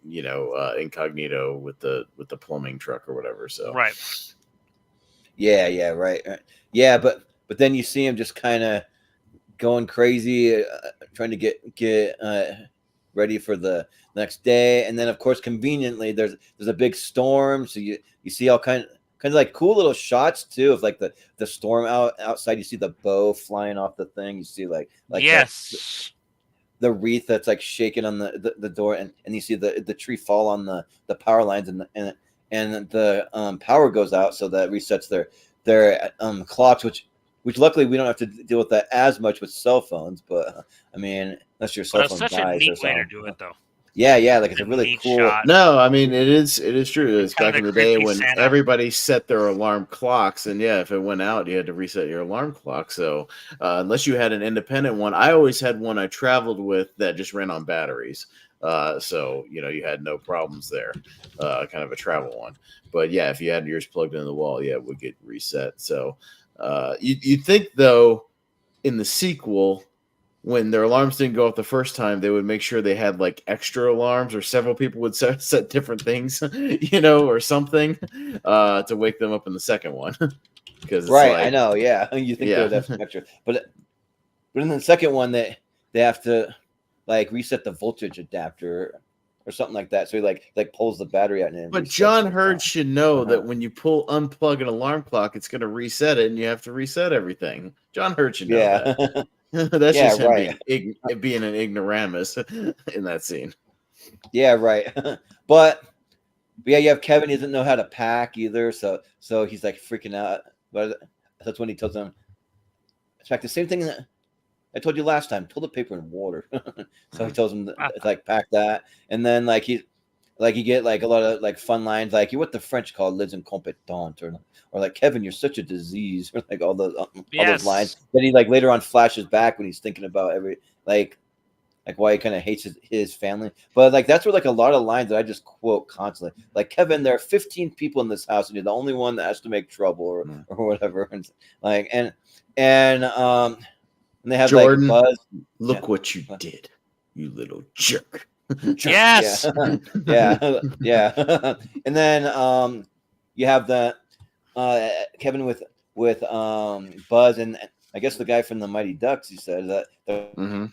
incognito with the plumbing truck or whatever. So right. Yeah. Right. Yeah, but then you see him just kind of going crazy, trying to get ready for the next day, and then of course conveniently there's a big storm, so you see all kind of like cool little shots too of like the storm outside. You see the bow flying off the thing. You see like yes. The wreath that's like shaking on the door, and you see the tree fall on the power lines, and the power goes out, so that resets their clocks, which luckily we don't have to deal with that as much with cell phones. But I mean, unless your cell phone dies. It's such a neat way to do it, though. Yeah, like it's a really cool shot. No, I mean it is true. It's back in the day when everybody set their alarm clocks, and if it went out, you had to reset your alarm clock. So unless you had an independent one, I always had one I traveled with that just ran on batteries. So you had no problems there. Kind of a travel one. But yeah, if you had yours plugged into the wall, it would get reset. So you'd think though, in the sequel, when their alarms didn't go off the first time, they would make sure they had like extra alarms, or several people would set different things, or something to wake them up in the second one. Because I know, yeah. You think they would have some extra, but in the second one, they have to like reset the voltage adapter or something like that. So he like pulls the battery out. And but John Hurd should know that when you unplug an alarm clock, it's going to reset it, and you have to reset everything. John Hurd should know that. That's just him being an ignoramus in that scene. Yeah, right. But yeah, you have Kevin. He doesn't know how to pack either, so he's like freaking out. But that's when he tells him, in fact, the same thing that I told you last time: toilet paper and water. So he tells him to like pack that, and then like you get like a lot of like fun lines, like what the French call "les incompetents," or like Kevin, you're such a disease, or like all those lines that he like later on flashes back when he's thinking about every like why he kind of hates his family. But like that's where like a lot of lines that I just quote constantly, like Kevin, there are 15 people in this house, and you're the only one that has to make trouble or whatever, and like and they have Jordan, like Buzz. Look what you did, you little jerk. Yes. Yeah. And then you have the Kevin with Buzz, and I guess the guy from the Mighty Ducks. He said that they're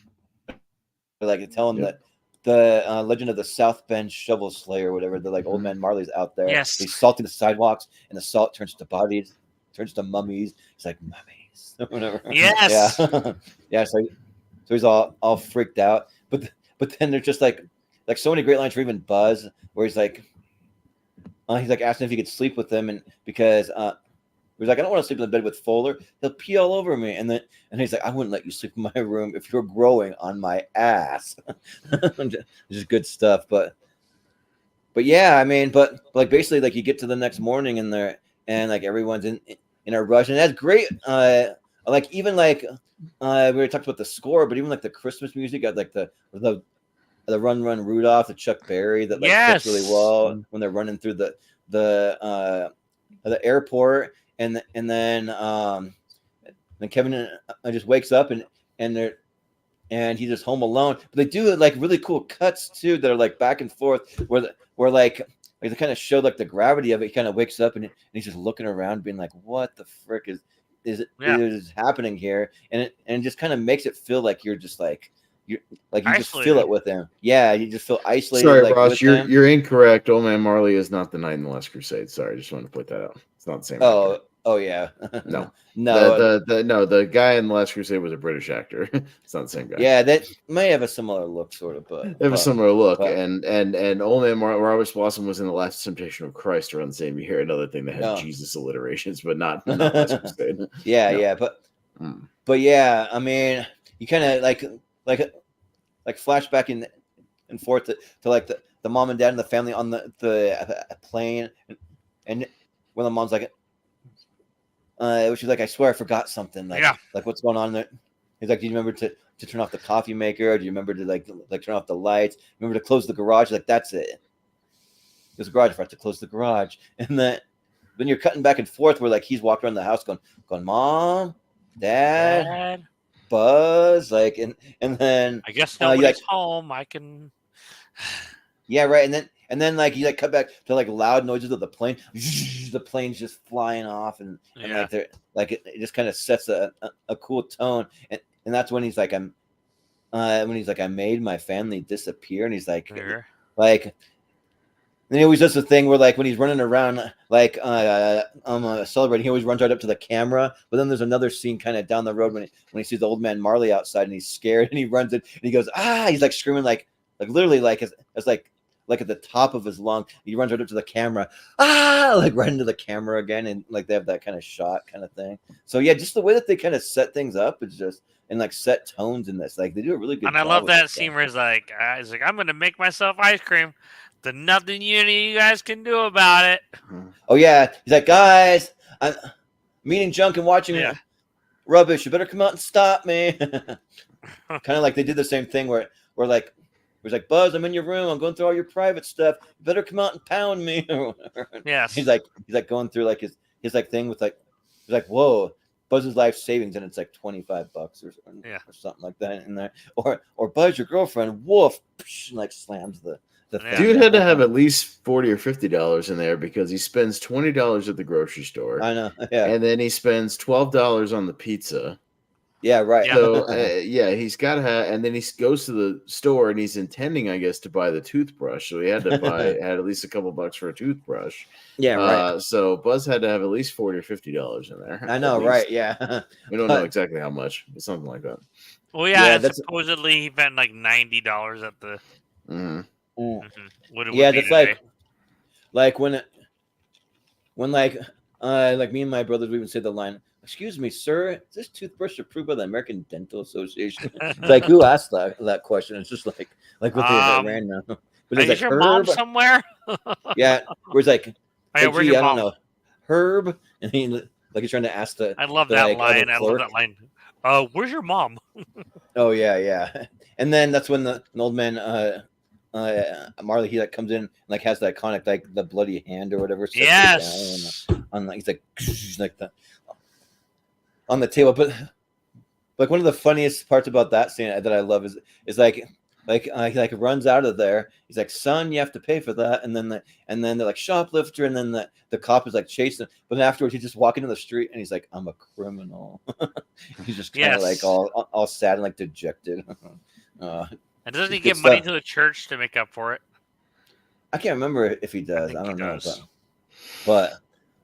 like tell him that the Legend of the South Bend Shovel Slayer, or whatever. They're like Old Man Marley's out there. Yes. He's salting the sidewalks, and the salt turns to bodies, turns to mummies. He's like mummies, whatever. Yes. Yeah. So he's all freaked out, but then there's just like so many great lines for even Buzz, where he's like asking if he could sleep with him, and because he's like, I don't want to sleep in the bed with Fuller. He'll pee all over me, and he's like, I wouldn't let you sleep in my room if you're growing on my ass. Just good stuff, but yeah, I mean, but like basically, like you get to the next morning and like everyone's in a rush, and that's great. Like even like we already talked about the score, but even like the Christmas music, got like the Run Run Rudolph, the Chuck Berry that like fits really well when they're running through the airport, and then Kevin just wakes up and he's just home alone. But they do like really cool cuts too that are like back and forth where like they kind of showed like the gravity of it. He kind of wakes up and he's just looking around, being like, "What the frick is happening here?" And it just kind of makes it feel like you're just like you just feel it with him. Yeah, you just feel isolated. Sorry, like, Ross, you're incorrect. Old Man Marley is not the Knight in the Last Crusade. Sorry, just wanted to put that out. It's not the same. Oh yeah. No. No. The guy in the Last Crusade was a British actor. It's not the same guy. Yeah, that may have a similar look, sort of, but they have a similar look. And Old Man Robert Blossom was in the Last Temptation of Christ around the same year. Another thing that had Jesus alliterations, but not Last Crusade. Yeah, but yeah, I mean, you kind of like flashback and forth to like the mom and dad and the family on the plane, and when the mom's like, she's like, I swear I forgot something. Like what's going on there? He's like, do you remember to turn off the coffee maker? Or do you remember to like turn off the lights? Remember to close the garage? Like that's it. There's a garage. I forgot to close the garage, and then you're cutting back and forth where like he's walking around the house going, Mom, Dad. Buzz, like, and then I guess nobody's home. I can. Yeah, right. And then like you like cut back to like loud noises of the plane. The plane's just flying off, and like they're like it just kind of sets a cool tone. And that's when he's like, I made my family disappear, and he's like, And he always does the thing where, like, when he's running around, like, celebrating, he always runs right up to the camera. But then there's another scene kind of down the road when he sees the old man Marley outside, and he's scared, and he runs in, and he goes, ah! He's like screaming, like literally, like as like at the top of his lung. He runs right up to the camera, ah! Like right into the camera again, and like they have that kind of shot kind of thing. So yeah, just the way that they kind of set things up is just and like set tones in this. Like they do a really good. And I love that scene where he's like, I'm gonna make myself ice cream. There's nothing you guys can do about it. Oh yeah, he's like, guys, I'm eating junk and watching rubbish. You better come out and stop me. Kind of like they did the same thing where he's like, Buzz, I'm in your room. I'm going through all your private stuff. You better come out and pound me. Yes. He's like going through like his like thing with like he's like, whoa, Buzz's life savings, and it's like $25 or something like that in there. Or Buzz, your girlfriend, woof, and like slams the. Dude had to have at least $40 or $50 in there because he spends $20 at the grocery store. I know, yeah. And then he spends $12 on the pizza. Yeah, right. So he's got to have, and then he goes to the store and he's intending, I guess, to buy the toothbrush. So he had to had at least a couple bucks for a toothbrush. Yeah, right. So Buzz had to have at least $40 or $50 in there. I know, right? Yeah. We don't know exactly how much, but something like that. Well, yeah, supposedly he spent like $90 at the. Mm-hmm. That's like when like me and my brothers we even say the line, excuse me, sir, is this toothbrush approved by the American Dental Association? Like who asked that question? It's just like what they ran now. But is like, your mom somewhere? Yeah, where it's like, where's your mom? I don't know, Herb, and he's trying to ask the. I love that line. I love that line. Where's your mom? Oh yeah, and then that's when an old man Marley he like comes in and like has the iconic like the bloody hand or whatever. Yes. On he's like the on the table, but like one of the funniest parts about that scene that I love is he like runs out of there. He's like, son, you have to pay for that, and then they're like shoplifter, and then the cop is like chasing him. But then afterwards, he's just walking in the street, and he's like, I'm a criminal. He's just kind of like all sad and like dejected. And doesn't he give money to the church to make up for it? I can't remember if he does. I don't know.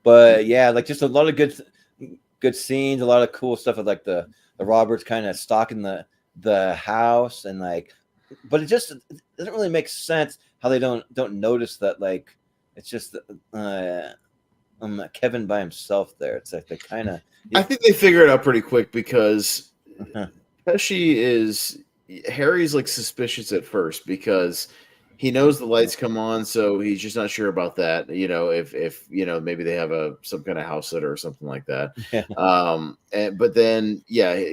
But yeah, like just a lot of good scenes, a lot of cool stuff with like the robbers kind of stalking the house and like, but it doesn't really make sense how they don't notice that like it's just Kevin by himself there. It's like they kind of. I think they figure it out pretty quick because Harry's like suspicious at first because he knows the lights come on, so he's just not sure about that. You know, if maybe they have some kind of house sitter or something like that. Yeah. But then,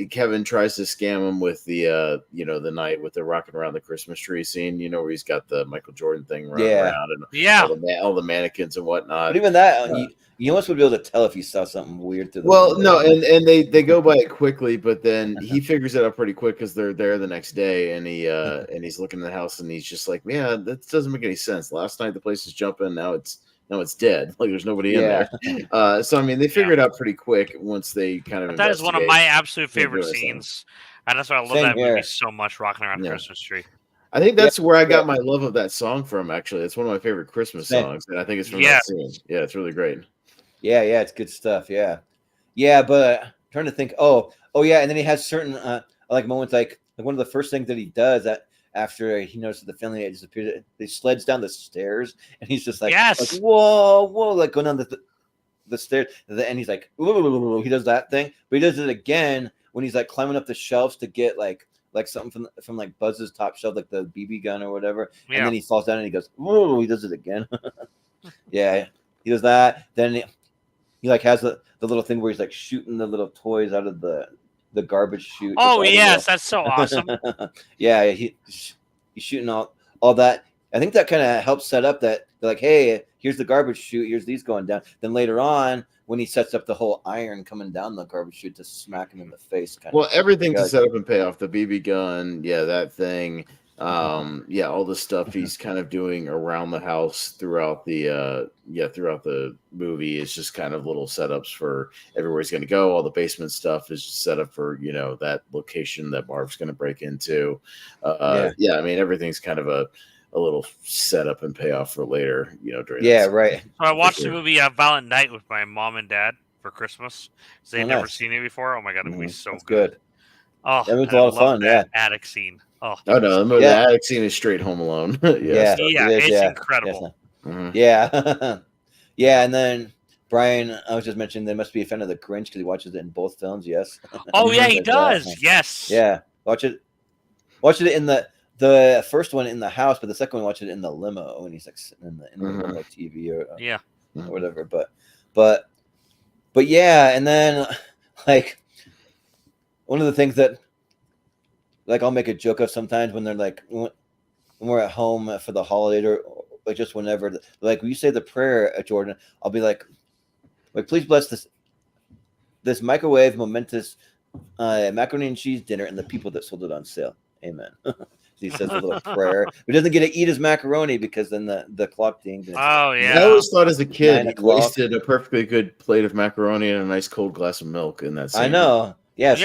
Kevin tries to scam him with the the night with the rocking around the Christmas tree scene. Where he's got the Michael Jordan thing running around and all the mannequins and whatnot. But even that, you almost would be able to tell if you saw something weird through the window. No, and they go by it quickly, but then he figures it out pretty quick because they're there the next day, and he's looking at the house, and he's just like, yeah, that doesn't make any sense. Last night the place is jumping, now it's dead. Like there's nobody in there. So I mean, they figure it out pretty quick once they kind of. That is one of my absolute favorite scenes, and that's why I love that movie so much. Rocking around the Christmas tree. I think that's where I got my love of that song from. Actually, it's one of my favorite Christmas songs, and I think it's from that scene. Yeah, it's really great. Yeah, it's good stuff. Yeah, but I'm trying to think. Oh, yeah, and then he has certain like moments, like one of the first things that he does after he notices the family had disappeared, he sleds down the stairs, and he's just like, whoa, like going down the stairs, and he's like, ooh, he does that thing, but he does it again when he's like climbing up the shelves to get like something from like Buzz's top shelf, like the BB gun or whatever, and then he falls down and he goes, ooh, he does it again. Yeah, he does that. Then he like has the little thing where he's like shooting the little toys out of the garbage chute. Oh yes, that's so awesome. Yeah, he's shooting all that. I think that kind of helps set up that they're like, hey, here's the garbage chute, here's these going down. Then later on, when he sets up the whole iron coming down the garbage chute to smack him in the face. Everything's to set up and pay off. The BB gun, that thing. All the stuff he's kind of doing around the house throughout the movie is just kind of little setups for everywhere he's going to go. All the basement stuff is just set up for that location that Barb's going to break into. I mean everything's kind of a little setup and payoff for later. During right. So I watched the movie Violent Night with my mom and dad for Christmas. They've never seen it before. Oh my god, the movie's so good. Oh, that was a lot of fun. That attic scene. Oh no, the attic scene is straight Home Alone. It's incredible. Yeah. Yeah, and then Brian, I was just mentioning they must be a fan of The Grinch because he watches it in both films. Yes. Oh yeah, he does. Yes. Yeah, watch it in the first one in the house, but the second one watch it in the limo when he's like sitting in the limo TV or whatever. But yeah, and then like one of the things that like I'll make a joke of sometimes when they're like when we're at home for the holiday or like just whenever, like when you say the prayer at Jordan, I'll be like please bless this microwave momentous macaroni and cheese dinner and the people that sold it on sale. Amen. He says a little prayer. He doesn't get to eat his macaroni because then the clock dings. Oh yeah. I always thought as a kid he wasted a perfectly good plate of macaroni and a nice cold glass of milk in that. I know. Yes.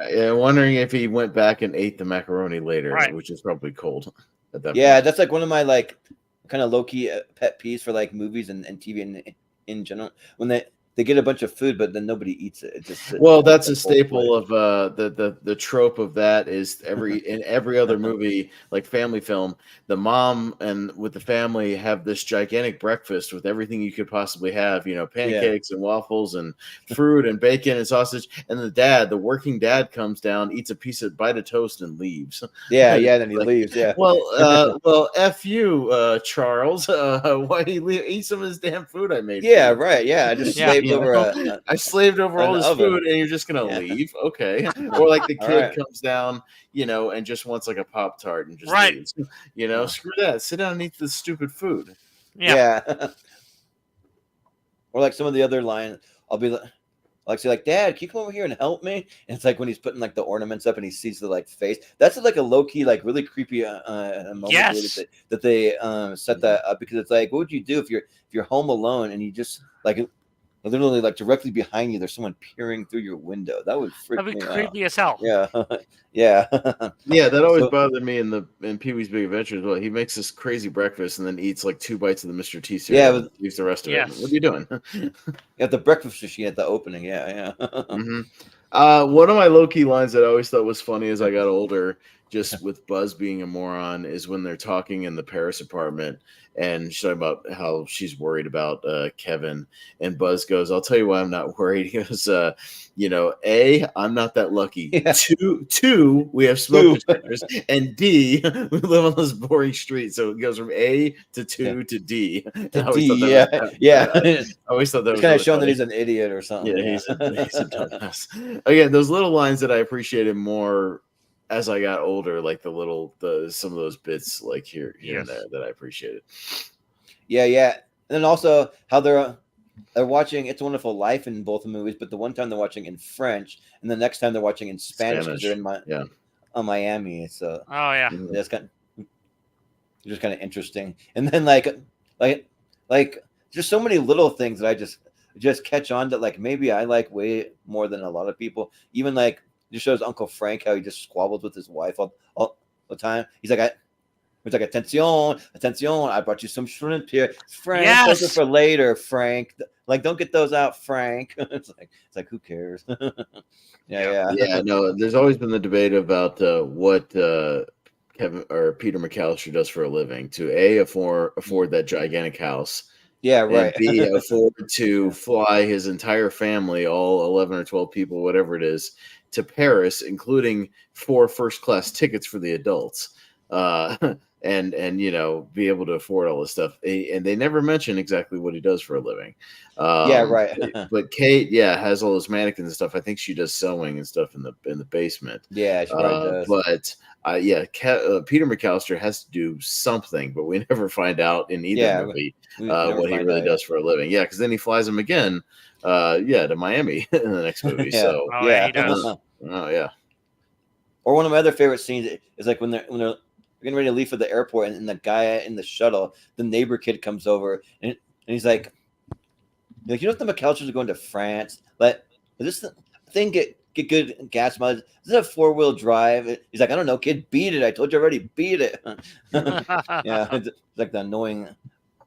Yeah, wondering if he went back and ate the macaroni later, which is probably cold at that point. That's like one of my like kind of low-key pet peeves for like movies and TV in general. When they get a bunch of food, but then nobody eats it. It just that's a staple of the trope of that is in every other movie, like family film, the mom and with the family have this gigantic breakfast with everything you could possibly have, pancakes and waffles and fruit and bacon and sausage. And the working dad comes down, eats a bite of toast and leaves. Then he leaves. Yeah. Well, F you, Charles. Why do you eat some of this damn food I made? Yeah, right. Yeah. I just slaved over I slaved over all this food and you're just gonna leave. Okay. Or like the kid comes down, and just wants like a Pop-Tart and just leaves. Screw that. Sit down and eat this stupid food. Yeah. Or like some of the other lines, I'll be like say like, Dad, can you come over here and help me? And it's like when he's putting like the ornaments up and he sees the like face. That's like a low key, like really creepy moment that they set that up, because it's like, what would you do if you're home alone and you just like literally like directly behind you there's someone peering through your window? That would freak me out. That'd be creepy as hell. Yeah. That always bothered me in Pee-wee's Big Adventure as well. He makes this crazy breakfast and then eats like 2 bites of the Mr. T cereal and leaves the rest of it. What are you doing? The breakfast machine at the opening. One of my low-key lines that I always thought was funny as I got older just with Buzz being a moron, is when they're talking in the Paris apartment, and she's talking about how she's worried about Kevin, and Buzz goes, "I'll tell you why I'm not worried." He goes, A, I'm not that lucky. Yeah. Two, we have smoke detectors, and D, we live on this boring street. So it goes from A to 2 to D. To D, yeah. I always thought that was kind of really showing that funny. he's an idiot or something. Yeah, he's a dumbass. Again, those little lines that I appreciated more as I got older, like some of those bits like here and there that I appreciated. Yeah. And then also how they're watching It's a Wonderful Life in both the movies, but the one time they're watching in French, and the next time they're watching in Spanish because they're in Miami. So that's just kind of interesting. And then like just so many little things that I just catch on that like maybe I like way more than a lot of people. Even like just shows Uncle Frank how he just squabbles with his wife all the time. He's like, attention, I brought you some shrimp here, Frank. Those are for later, Frank. Like, don't get those out, Frank. It's like who cares? Yeah. No, there's always been the debate about what Kevin or Peter McAllister does for a living to afford that gigantic house. Yeah, right. And B, afford to fly his entire family, all 11 or 12 people, whatever it is, to Paris, including 4 first-class tickets for the adults, and be able to afford all this stuff. And they never mention exactly what he does for a living. Right. But Kate, has all those mannequins and stuff. I think she does sewing and stuff in the basement. Yeah, she probably does. But Peter McAllister has to do something, but we never find out in either movie what he really does for a living. Yeah, because then he flies him again, to Miami in the next movie. So he does. Or one of my other favorite scenes is like when they're getting ready to leave for the airport, and the guy in the shuttle, the neighbor kid comes over, and he's like, you know, if the McAllisters are going to France, but does this thing get good gas mileage? Does it have 4-wheel drive? He's like, I don't know, kid, beat it. I told you already, beat it. It's like the annoying.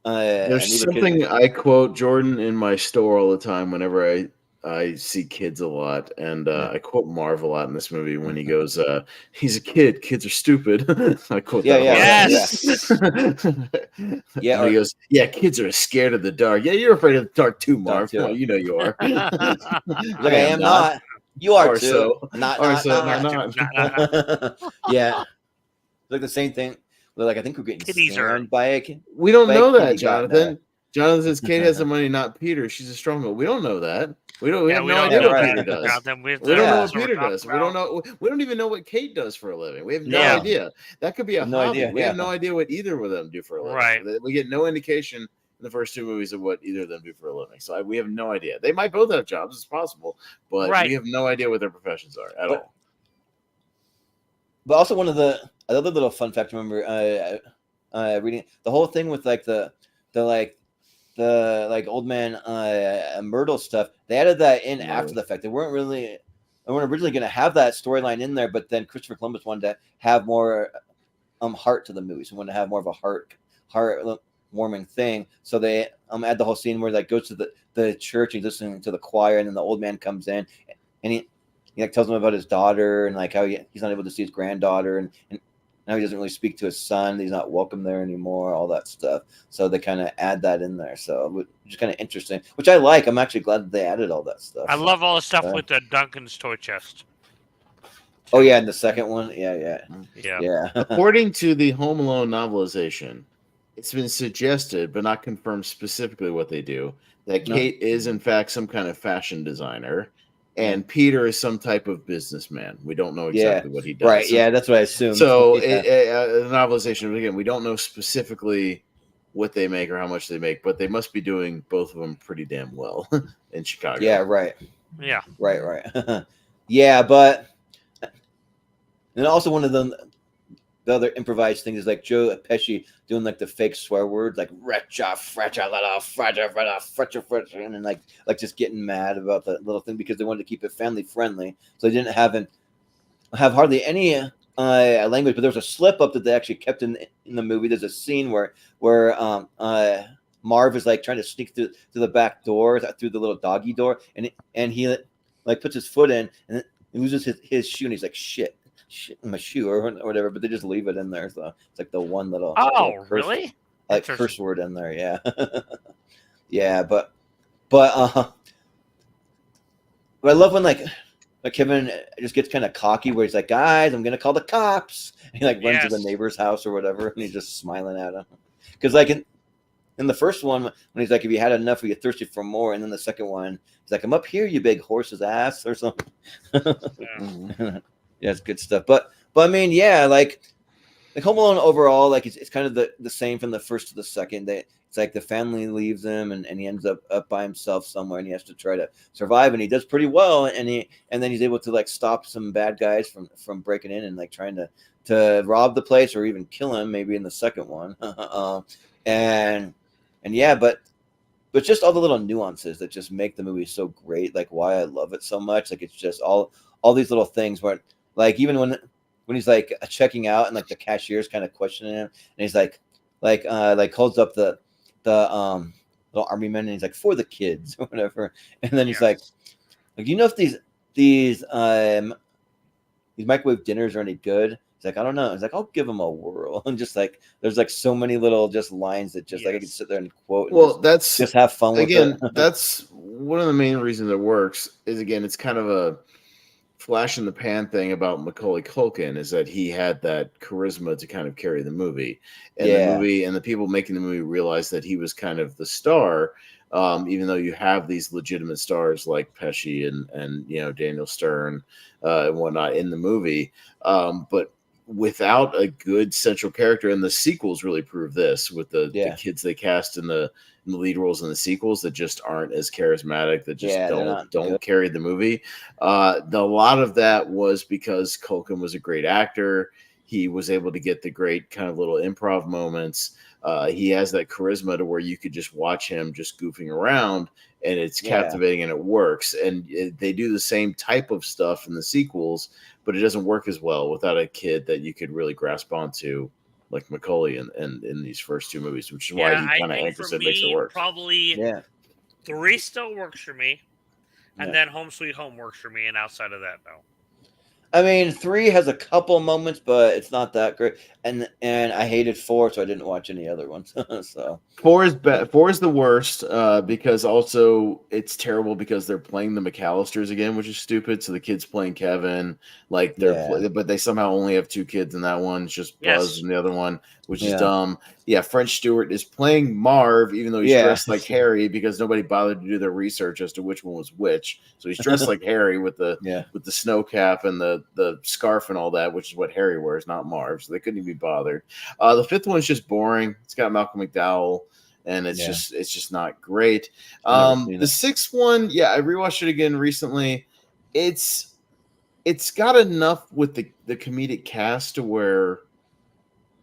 There's something I quote Jordan in my store all the time whenever I see kids a lot, and I quote Marv a lot in this movie when he goes, "He's a kid. Kids are stupid." I quote that. Yes. And he goes, "Yeah, kids are scared of the dark." Yeah, you're afraid of the dark too, Marv. Well, you know you are. Like, I am not. You are too. So. Not. Yeah, it's like the same thing. Like, I think we're getting scammed by a kid. We don't know that, Jonathan. Jonathan says Kate has the money, not Peter. She's a stronghold. We don't know that. We have no idea what Peter does. We don't know what Peter does. We don't know. We don't even know what Kate does for a living. We have no idea. That could be a hobby. We have no idea what either of them do for a living. Right. We get no indication in the first 2 movies of what either of them do for a living. So we have no idea. They might both have jobs. It's possible, but we have no idea what their professions are at all. But also one of the other little fun fact I remember reading the whole thing with like the old man Myrtle stuff. They added that in after the fact. They weren't originally going to have that storyline in there, but then Christopher Columbus wanted to have more heart to the movies. He wanted to have more of a heart warming thing. So they add the whole scene where like goes to the church and he's listening to the choir, and then the old man comes in and he like tells him about his daughter and like how he's not able to see his granddaughter, and now he doesn't really speak to his son. He's not welcome there anymore, all that stuff. So they kind of add that in there. So which is kind of interesting, which I like. I'm actually glad that they added all that stuff. I love all the stuff with the Duncan's toy chest. Oh, yeah, and the second one. Yeah. According to the Home Alone novelization, it's been suggested, but not confirmed specifically what they do, that Kate is, in fact, some kind of fashion designer. And Peter is some type of businessman. We don't know exactly what he does. Right, that's what I assumed. So the novelization, again, we don't know specifically what they make or how much they make, but they must be doing both of them pretty damn well in Chicago. Yeah, right. Yeah. Right. Yeah, but and also one of the other improvised things is like Joe Pesci doing like the fake swear words like retcha, fretcha, and then like just getting mad about that little thing because they wanted to keep it family friendly. So they didn't have hardly any language, but there was a slip up that they actually kept in the movie. There's a scene where Marv is like trying to sneak through the back door, through the little doggy door, and he like puts his foot in and loses his shoe, and he's like, shit. my shoe or whatever, but they just leave it in there. So it's like the one little Oh, curse, really? like curse word in there. Yeah, yeah, but I love when like Kevin just gets kind of cocky where he's like, guys, I'm gonna call the cops. And he like runs to the neighbor's house or whatever, and he's just smiling at him. Because like in the first one, when he's like, if you had enough, you get thirsty for more, and then the second one, he's like, I'm up here, you big horse's ass, or something. Yeah, it's good stuff. But I mean, yeah, like Home Alone overall, like it's kind of the same from the first to the second. It's like the family leaves him, and he ends up by himself somewhere, and he has to try to survive, and he does pretty well, and then he's able to like stop some bad guys from breaking in and like trying to rob the place or even kill him, maybe in the second one. And yeah, but just all the little nuances that just make the movie so great, like why I love it so much. Like it's just all these little things where, like, even when he's like checking out and like the cashier's kind of questioning him, and he's like holds up the little army man, and he's like, for the kids or whatever, and then he's like, you know if these microwave dinners are any good? He's like, I don't know. He's like, I'll give them a whirl. And just like, there's like so many little just lines that just like I can sit there and quote. And well, that's just have fun with again. it. That's one of the main reasons it works. Is again, it's kind of a flash in the pan thing about Macaulay Culkin, is that he had that charisma to kind of carry the movie, and the movie and the people making the movie realized that he was kind of the star. Even though you have these legitimate stars like Pesci and Daniel Stern and whatnot in the movie, but without a good central character, and the sequels really prove this with the kids they cast in the lead roles in the sequels that just aren't as charismatic, that just don't carry the movie. A lot of that was because Culkin was a great actor. He was able to get the great kind of little improv moments. He has that charisma to where you could just watch him just goofing around, and it's captivating and it works. And they do the same type of stuff in the sequels, but it doesn't work as well without a kid that you could really grasp onto, like Macaulay in these first two movies, which is why he kind of anchors it, makes it work. Probably 3 still works for me, and then Home Sweet Home works for me, and outside of that, no. I mean, 3 has a couple moments, but it's not that great. And I hated 4, so I didn't watch any other ones. So 4 is bad. 4 is the worst because also it's terrible because they're playing the McAllisters again, which is stupid. So the kid's playing Kevin, like but they somehow only have 2 kids in that one. It's just Buzz in the other one, which is dumb. Yeah, French Stewart is playing Marv, even though he's dressed like Harry, because nobody bothered to do their research as to which one was which. So he's dressed like Harry with the snow cap and the scarf and all that, which is what Harry wears, not Marv. So they couldn't even be bothered. The 5th one is just boring. It's got Malcolm McDowell, and it's just not great. The 6th one, I rewatched it again recently. It's got enough with the comedic cast to where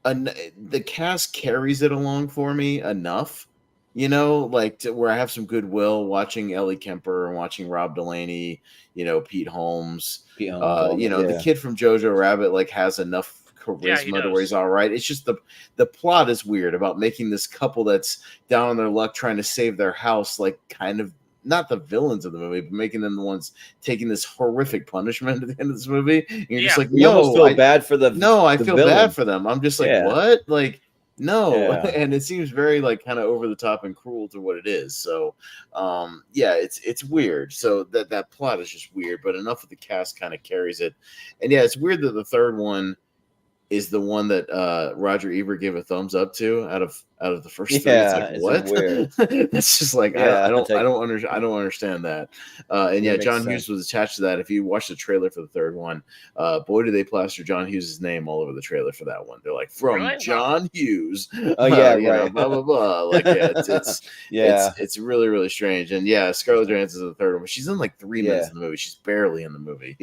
the cast carries it along for me enough, like to where I have some goodwill watching Ellie Kemper and watching Rob Delaney, Pete Holmes, the kid from Jojo Rabbit like has enough charisma to where he's all right. It's just the plot is weird about making this couple that's down on their luck trying to save their house, like kind of not the villains of the movie, but making them the ones taking this horrific punishment at the end of this movie. And you're just like, you almost feel bad for them. No, I feel bad for them. I'm just like, what? Like, no. And it seems very like kind of over the top and cruel to what it is. So, it's weird. So that plot is just weird, but enough of the cast kind of carries it. And it's weird that the third one is the one that Roger Ebert gave a thumbs up to out of the first 3. It's like, what? Weird. It's just like I don't understand that. John Hughes was attached to that. If you watch the trailer for the third one, boy, do they plaster John Hughes' name all over the trailer for that one. They're like, from John Hughes. Oh yeah, right. Blah blah blah. Like it's really really strange. And Scarlett Johansson's in the third one. She's in like 3 minutes in the movie. She's barely in the movie.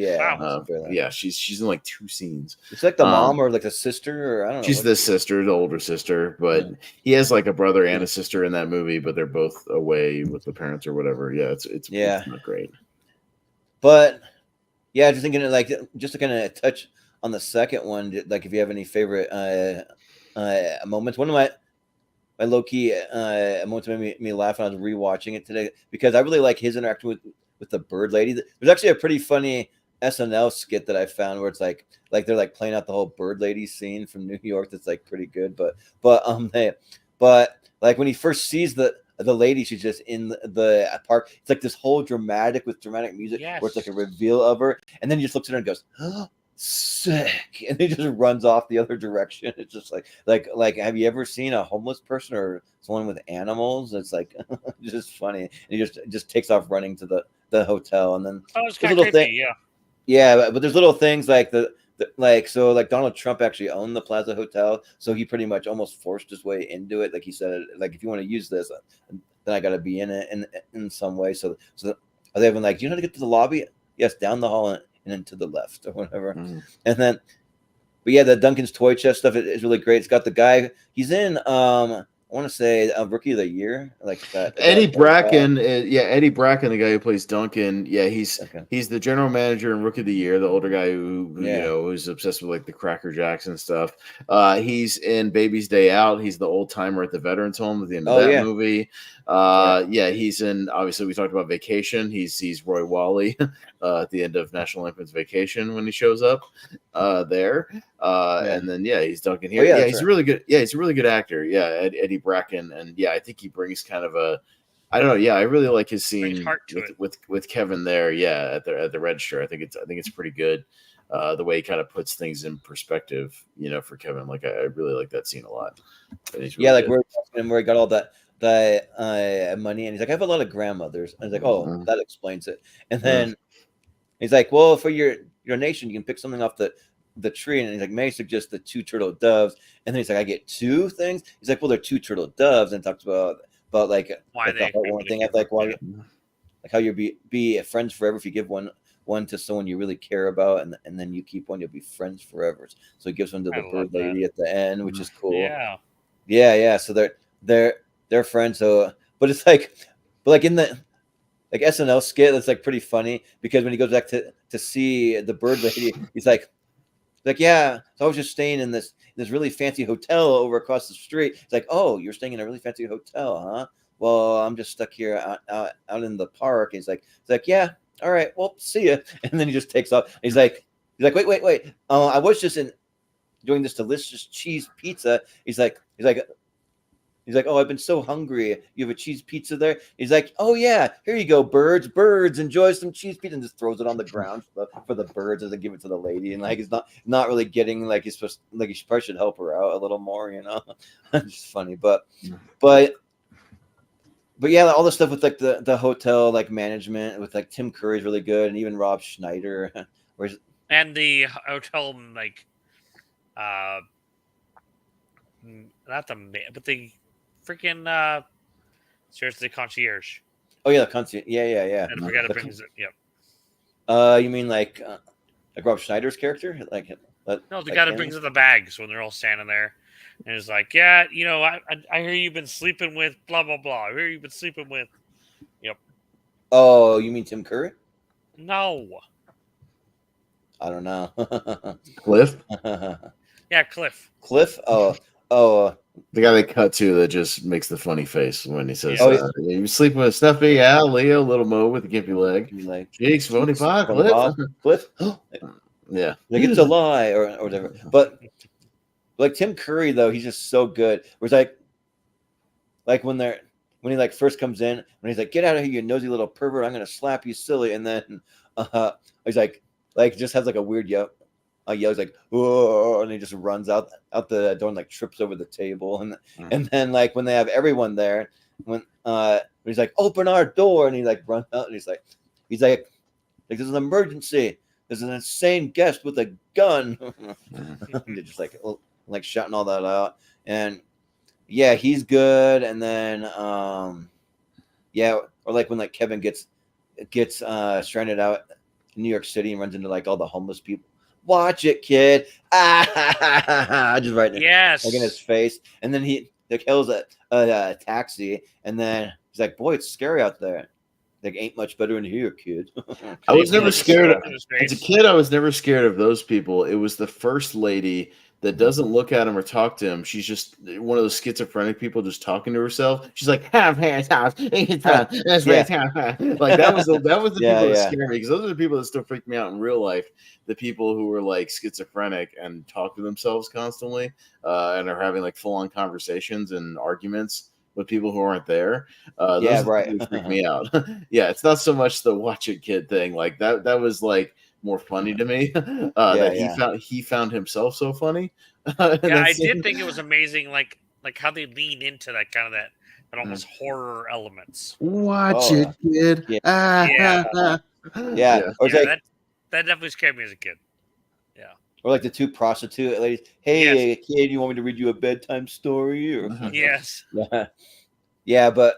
She's in like 2 scenes. It's like the mom or like a sister, or I don't know. She's the sister, the older sister, but he has like a brother and a sister in that movie, but they're both away with the parents or whatever. It's not great. But just thinking of like just to kind of touch on the second one, like if you have any favorite moments. One of my low key moments made me laugh when I was rewatching it today, because I really like his interaction with the bird lady. There's actually a pretty funny SNL skit that I found where it's like they're like playing out the whole bird lady scene from New York. That's like pretty good. But like when he first sees the lady, she's just in the park. It's like this whole dramatic music where it's like a reveal of her, and then he just looks at her and goes, oh, sick, and he just runs off the other direction. It's just like have you ever seen a homeless person or someone with animals? It's like just funny. And he just takes off running to the hotel, and then it's kind of creepy, yeah, but there's little things like so Donald Trump actually owned the Plaza Hotel, so he pretty much almost forced his way into it. Like he said, like if you want to use this, then I got to be in it in some way. So they have been like, do you know how to get to the lobby? Yes, down the hall and then to the left or whatever. And then, but yeah, the Duncan's toy chest stuff is really great. It's got the guy. He's in I want to say Rookie of the Year, like that. Eddie Bracken, Eddie Bracken, the guy who plays Duncan. Yeah, he's the general manager in Rookie of the Year, the older guy who you know who's obsessed with like the Cracker Jacks and stuff. He's in Baby's Day Out. He's the old timer at the Veterans Home at the end of that movie. He's in. Obviously, we talked about Vacation. He's Roy Wally at the end of National Lampoon's Vacation when he shows up there. And then he's Duncan here. He's really good. Yeah, he's a really good actor. Yeah, Eddie Bracken, and I think he brings kind of a, I don't know. Yeah, I really like his scene with Kevin there. Yeah, at the register. I think it's pretty good. The way he kind of puts things in perspective, for Kevin. Like I really like that scene a lot. Really like where he got all that money, and he's like, I have a lot of grandmothers. And he's like, oh, that explains it. And then he's like, well, for your nation, you can pick something off the tree, and he's like, may I suggest the 2 turtle doves? And then he's like, I get 2 things. He's like, well, they're 2 turtle doves, and talks about like why the one thing. I like why, like how you'll be friends forever if you give one to someone you really care about, and then you keep one, you'll be friends forever. So he gives one to the bird lady at the end, which is cool. Yeah. So they're friends. So, but it's like, in the like SNL skit, that's like pretty funny because when he goes back to see the bird lady, he's like, yeah, so I was just staying in this really fancy hotel over across the street. It's like, oh, you're staying in a really fancy hotel, huh? Well, I'm just stuck here out in the park. And he's like, yeah, all right, well, see ya. And then he just takes off. He's like, wait. I was just doing this delicious cheese pizza. He's like, oh, I've been so hungry. You have a cheese pizza there? He's like, oh yeah, here you go, birds, enjoy some cheese pizza, and just throws it on the ground for the birds as they give it to the lady. And like, he's not really getting like he's supposed, like he probably should help her out a little more, It's just funny, but yeah, all the stuff with like the hotel like management with like Tim Curry's really good, and even Rob Schneider, and the hotel like, not but the freaking seriously concierge. Oh yeah, the concierge. Yeah. And we gotta bring it. Yep. You mean like Rob Schneider's character? Like no, the guy that brings in the bags when they're all standing there. And it's like, yeah, I hear you've been sleeping with blah, blah, blah. I hear you've been sleeping with. Yep. Oh, you mean Tim Curry? No. I don't know. Cliff? Yeah, Cliff. Cliff? Oh. The guy they cut to that just makes the funny face when he says, you sleeping with Snuffy? Yeah, Leo, little Mo with a gimpy leg. Cheeks, phony pot, Cliff? Yeah. Like it's a lie or whatever. But like Tim Curry though, he's just so good. Whereas like when he like first comes in, when he's like, get out of here, you nosy little pervert, I'm gonna slap you silly, and then he's like just has like a weird yell. He's like, whoa, and he just runs out the door and like trips over the table, and then like when they have everyone there, when he's like, open our door, and he like runs out, and he's like there's an emergency, there's an insane guest with a gun. They're just like shouting all that out, and yeah, he's good. And then or like when like Kevin gets stranded out in New York City and runs into like all the homeless people. Watch it, kid. Just right in, yes, like in his face. And then he like hails a taxi, and then he's like, boy, it's scary out there. Like ain't much better in here, kid. I was never scared. In his As a face. kid, I was never scared of those people. It was the first lady that doesn't look at him or talk to him. She's just one of those schizophrenic people just talking to herself. She's like, have hands, house, like that was the Yeah, people that yeah. scare me, because those are the people that still freak me out in real life. The people who are like schizophrenic and talk to themselves constantly, and are having like full on conversations and arguments with people who aren't there. Yeah, Those are the right. people who freak me out. Yeah, it's not so much the watch it kid thing. Like that was like more funny to me. That he found himself so funny. Yeah, I did think it was amazing, like how they lean into that kind of that almost horror elements. Watch Oh, it, kid. yeah. Yeah. Yeah. Or it's Yeah, like, that definitely scared me as a kid. Yeah. or like the two prostitute ladies. Hey, kid, you want me to read you a bedtime story? Or Yes. yeah, but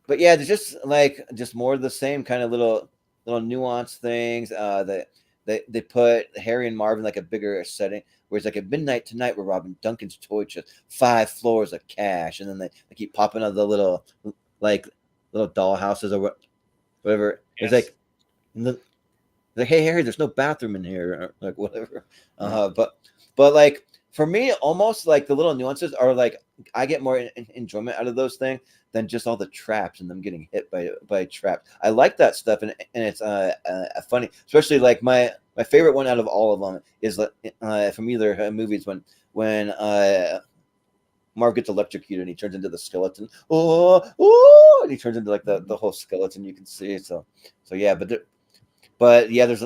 yeah, there's just more of the same kind of little nuanced things. That they put Harry and Marvin like a bigger setting, where it's like at midnight tonight we're robbing Duncan's toy chest, 5 floors of cash, and then they keep popping out the little doll houses or whatever. Yes. It's like, hey Harry, there's no bathroom in here, or like whatever. But like for me, almost like the little nuances are like I get more enjoyment out of those things than just all the traps and them getting hit by traps. I like that stuff, and it's funny, especially like my favorite one out of all of them is from either movies when Marv gets electrocuted and he turns into the skeleton. Oh, and he turns into like the whole skeleton you can see. So yeah, but yeah, there's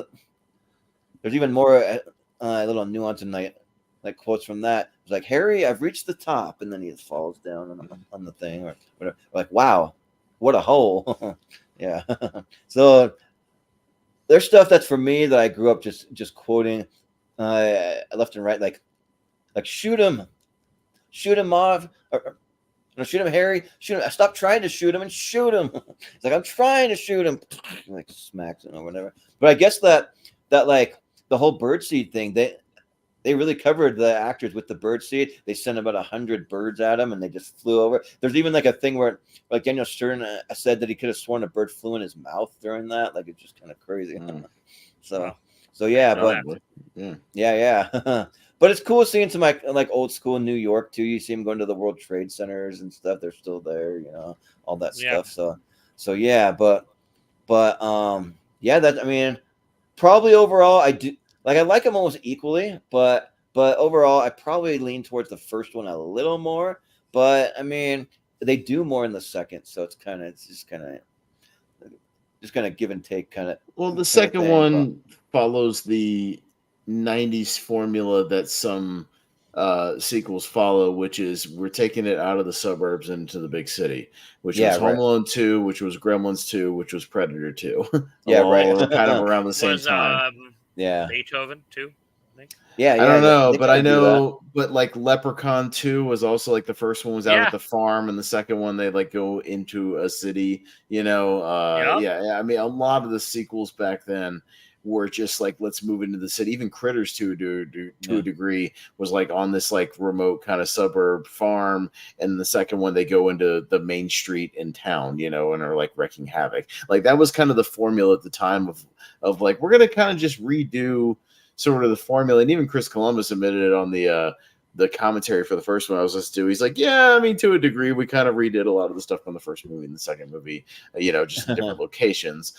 even more little nuance and like quotes from that. It's like, Harry, I've reached the top, and then he falls down on the thing or whatever. Like, wow, what a hole. Yeah. So there's stuff that's for me that I grew up just quoting left and right, like shoot him Marv, or shoot him Harry, shoot him. Stop trying to shoot him and shoot him. It's like, I'm trying to shoot him, like smacks it or whatever. But I guess that like the whole birdseed thing, they really covered the actors with the birdseed. They sent about 100 birds at him, and they just flew over. There's even like a thing where like Daniel Stern said that he could have sworn a bird flew in his mouth during that. Like, it's just kind of crazy. So yeah, but yeah. But it's cool seeing some like old school New York too. You see them going to the World Trade Centers and stuff. They're still there, all that stuff. So yeah, but yeah, that, I mean, probably overall I do I like them almost equally, but overall I probably lean towards the first one a little more. But I mean, they do more in the second, so it's just kind of give and take kind of. Well, the second one follows the 90s formula that some sequels follow, which is we're taking it out of the suburbs into the big city, which was Home Alone 2, which was Gremlins 2, which was Predator 2. Yeah, right. Kind of around the same time. Beethoven too, I think. Yeah, I don't know, but I know, but like Leprechaun 2 was also like the first one was out at the farm, and the second one they like go into a city, Yeah. I mean, a lot of the sequels back then were just like, let's move into the city. Even Critters to a degree was like on this like remote kind of suburb farm, and the second one they go into the main street in town, and are like wrecking havoc. Like that was kind of the formula at the time of like, we're gonna kind of just redo sort of the formula. And even Chris Columbus admitted it on the commentary for the first one I was listening to. He's like, yeah, I mean, to a degree, we kind of redid a lot of the stuff from the first movie and the second movie, just in different locations,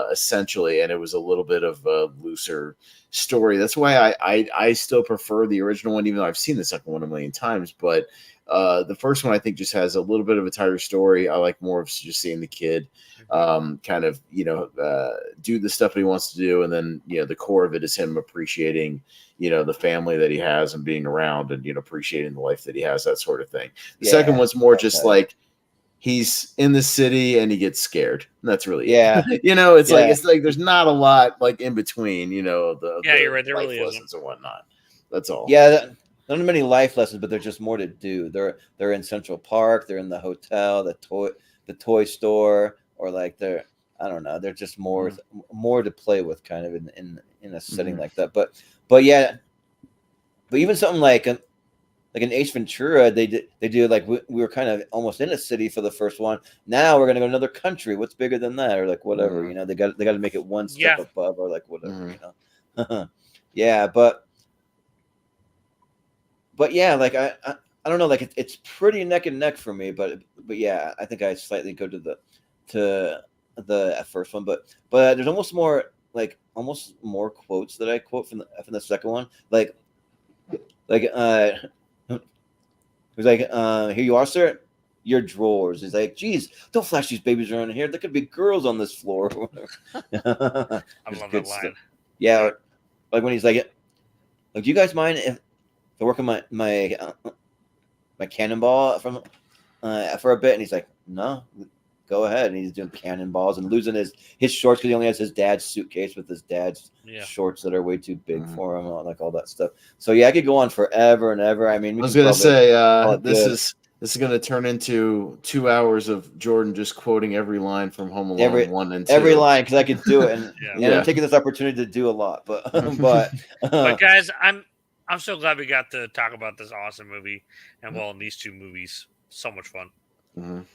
essentially. And it was a little bit of a looser story. That's why I still prefer the original one, even though I've seen the second one a million times. But the first one, I think, just has a little bit of a tighter story. I like more of just seeing the kid kind of, do the stuff that he wants to do. And then, the core of it is him appreciating, the family that he has and being around and, appreciating the life that he has, that sort of thing. The second one's more just like he's in the city and he gets scared. And that's really it. It's like there's not a lot like in between, the you're right. There life really lessons and whatnot. That's all. Yeah. Not many life lessons, but there's just more to do. They're in Central Park. They're in the hotel, the toy store, or like I don't know. There's just more to play with, kind of in a setting like that. But yeah, but even something like in Ace Ventura, they do like we were kind of almost in a city for the first one. Now we're gonna go to another country. What's bigger than that, or like whatever, Mhm. you know? They got to make it one step Yeah. above, or like whatever, Mhm. you know? Yeah, but yeah, like I don't know, like it's pretty neck and neck for me, but yeah, I think I slightly go to the first one, but there's almost more quotes that I quote from the second one, like it was like, here you are, sir. Your drawers. He's like, geez, don't flash these babies around here. There could be girls on this floor. I love that line. Yeah, like when he's like, do you guys mind if I work on my cannonball for a bit? And he's like, no, go ahead. And he's doing cannonballs and losing his shorts because he only has his dad's suitcase with his dad's shorts that are way too big for him, like all that stuff. So yeah, I could go on forever and ever. I mean, I was gonna say this is gonna turn into 2 hours of Jordan just quoting every line from Home Alone 1 and 2. Every line, because I could do it, and Yeah. I'm taking this opportunity to do a lot. But but guys, I'm so glad we got to talk about this awesome movie, and well, in these two movies, so much fun.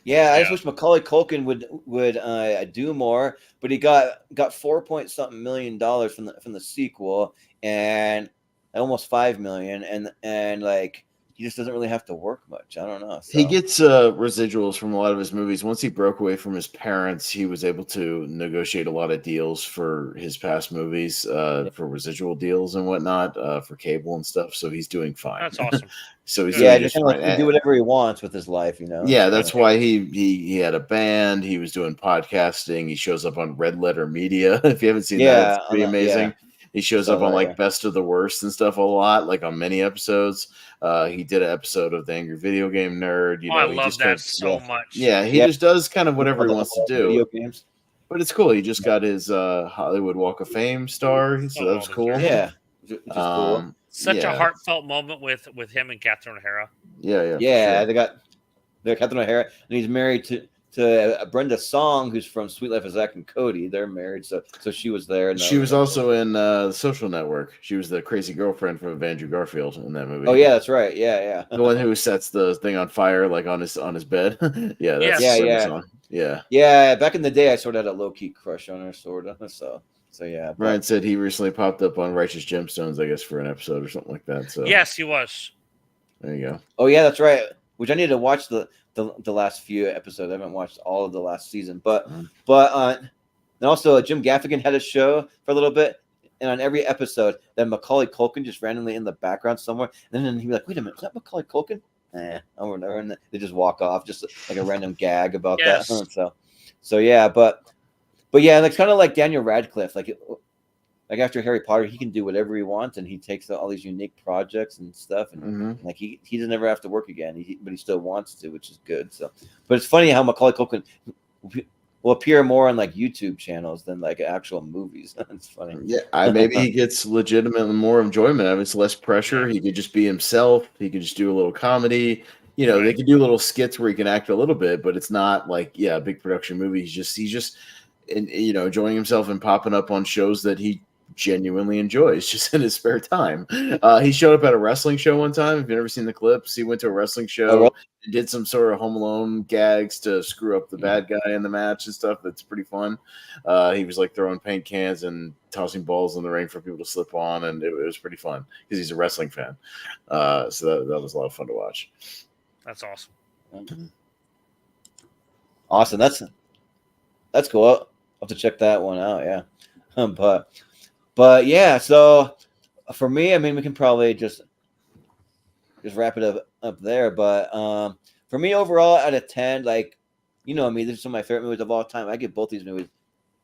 Yeah, I just wish Macaulay Culkin would do more, but he got $4 million from the sequel, and almost $5 million, and like he just doesn't really have to work much. I don't know. So. He gets residuals from a lot of his movies. Once he broke away from his parents, he was able to negotiate a lot of deals for his past movies, for residual deals and whatnot, for cable and stuff. So he's doing fine. That's awesome. So he's just kind of like do whatever he wants with his life, you know. Yeah, that's why he had a band. He was doing podcasting. He shows up on Red Letter Media. If you haven't seen that, it's pretty amazing. Yeah. He shows up on like Best of the Worst and stuff a lot, like on many episodes. He did an episode of The Angry Video Game Nerd. You know, I love that so much. Yeah, he just does kind of whatever he wants to do. Video games. But it's cool. He just got his Hollywood Walk of Fame star, so that's cool. Yeah, which is cool. Such a heartfelt moment with him and Catherine O'Hara. Yeah. Sure. They're Catherine O'Hara, and he's married to Brenda Song, who's from Sweet Life of Zack and Cody. They're married, so she was there. She was also in The Social Network. She was the crazy girlfriend from Andrew Garfield in that movie. Oh yeah, that's right. Yeah. The one who sets the thing on fire, like on his bed. Yeah, that's Brenda Song. Yeah. Back in the day, I sort of had a low key crush on her, sort of. So yeah. Ryan said he recently popped up on Righteous Gemstones, I guess, for an episode or something like that. So yes, he was. There you go. Oh yeah, that's right. Which I need to watch the last few episodes. I haven't watched all of the last season, but and also Jim Gaffigan had a show for a little bit, and on every episode, then Macaulay Culkin just randomly in the background somewhere, and then he'd be like, "Wait a minute, is that Macaulay Culkin?" Or whatever, and they just walk off, just like a random gag about that. So yeah, but yeah, it's kind of like Daniel Radcliffe, like after Harry Potter, he can do whatever he wants, and he takes all these unique projects and stuff, and like he doesn't ever have to work again, but he still wants to, which is good. So, but it's funny how Macaulay Culkin will appear more on like YouTube channels than like actual movies. It's funny. Yeah, maybe he gets legitimately more enjoyment out of it. It's less pressure. He could just be himself. He could just do a little comedy. You know, they could do little skits where he can act a little bit, but it's not like a big production movie. He's just enjoying himself and popping up on shows that he genuinely enjoys just in his spare time. He showed up at a wrestling show one time. If you've never seen the clips, he went to a wrestling show and did some sort of Home Alone gags to screw up the bad guy in the match and stuff. That's pretty fun. He was like throwing paint cans and tossing balls in the ring for people to slip on, and it was pretty fun because he's a wrestling fan. So that was a lot of fun to watch. That's awesome. Awesome. That's cool. I'll have to check that one out. Yeah. But yeah, so for me, I mean, we can probably just wrap it up there. But for me, overall, out of 10, like, you know me, these are some of my favorite movies of all time. I give both these movies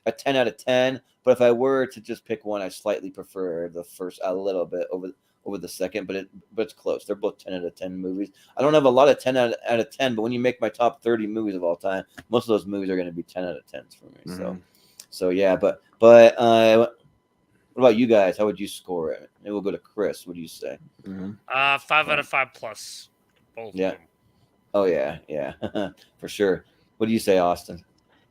a 10 out of 10. But if I were to just pick one, I slightly prefer the first a little bit over the second. But it's close. They're both 10 out of 10 movies. I don't have a lot of 10 out of 10, but when you make my top 30 movies of all time, most of those movies are going to be 10 out of 10s for me. Mm-hmm. So yeah, but what about you guys? How would you score it? Maybe we'll go to Chris. What do you say? 5 out of 5 plus. Both. Yeah. Oh yeah, for sure. What do you say, Austin?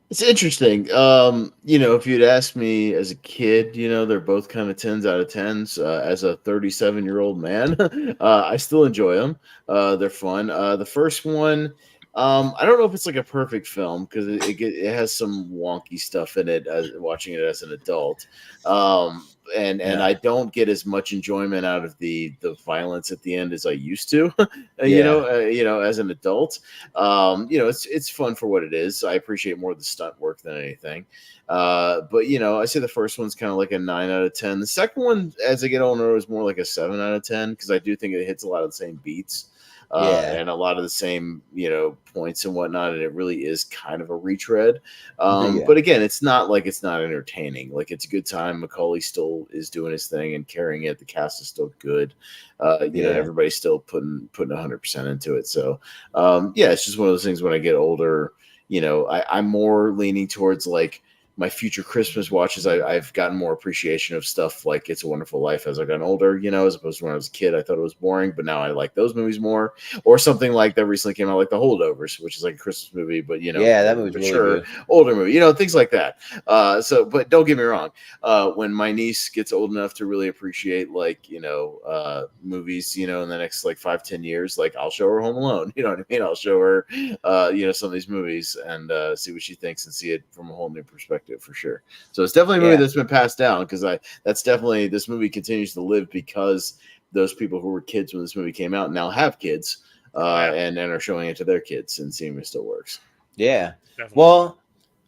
It's interesting. If you'd asked me as a kid, they're both kind of 10s out of 10s. As a 37-year-old man, I still enjoy them. They're fun. The first one, I don't know if it's like a perfect film because it has some wonky stuff in it. Watching it as an adult, and I don't get as much enjoyment out of the violence at the end as I used to. As an adult, it's fun for what it is. I appreciate more the stunt work than anything. But I say the first one's kind of like a 9 out of 10. The second one, as I get older, is more like a 7 out of 10 because I do think it hits a lot of the same beats. And a lot of the same, points and whatnot, and it really is kind of a retread. But again, it's not like it's not entertaining. Like it's a good time. Macaulay still is doing his thing and carrying it. The cast is still good. Everybody's still putting 100% into it. So, it's just one of those things. When I get older, I'm more leaning towards like my future Christmas watches. I've gotten more appreciation of stuff like It's a Wonderful Life as I've gotten older, as opposed to when I was a kid. I thought it was boring, but now I like those movies more. Or something like that recently came out, like The Holdovers, which is like a Christmas movie, but that movie's mature, really good. Older movie, things like that. But don't get me wrong. When my niece gets old enough to really appreciate like movies, in the next like 5-10 years, like I'll show her Home Alone. You know what I mean? I'll show her some of these movies and see what she thinks and see it from a whole new perspective. For sure. So it's definitely a movie that's been passed down because this movie continues to live because those people who were kids when this movie came out now have kids and are showing it to their kids and seeing if it still works. Yeah. Definitely. Well,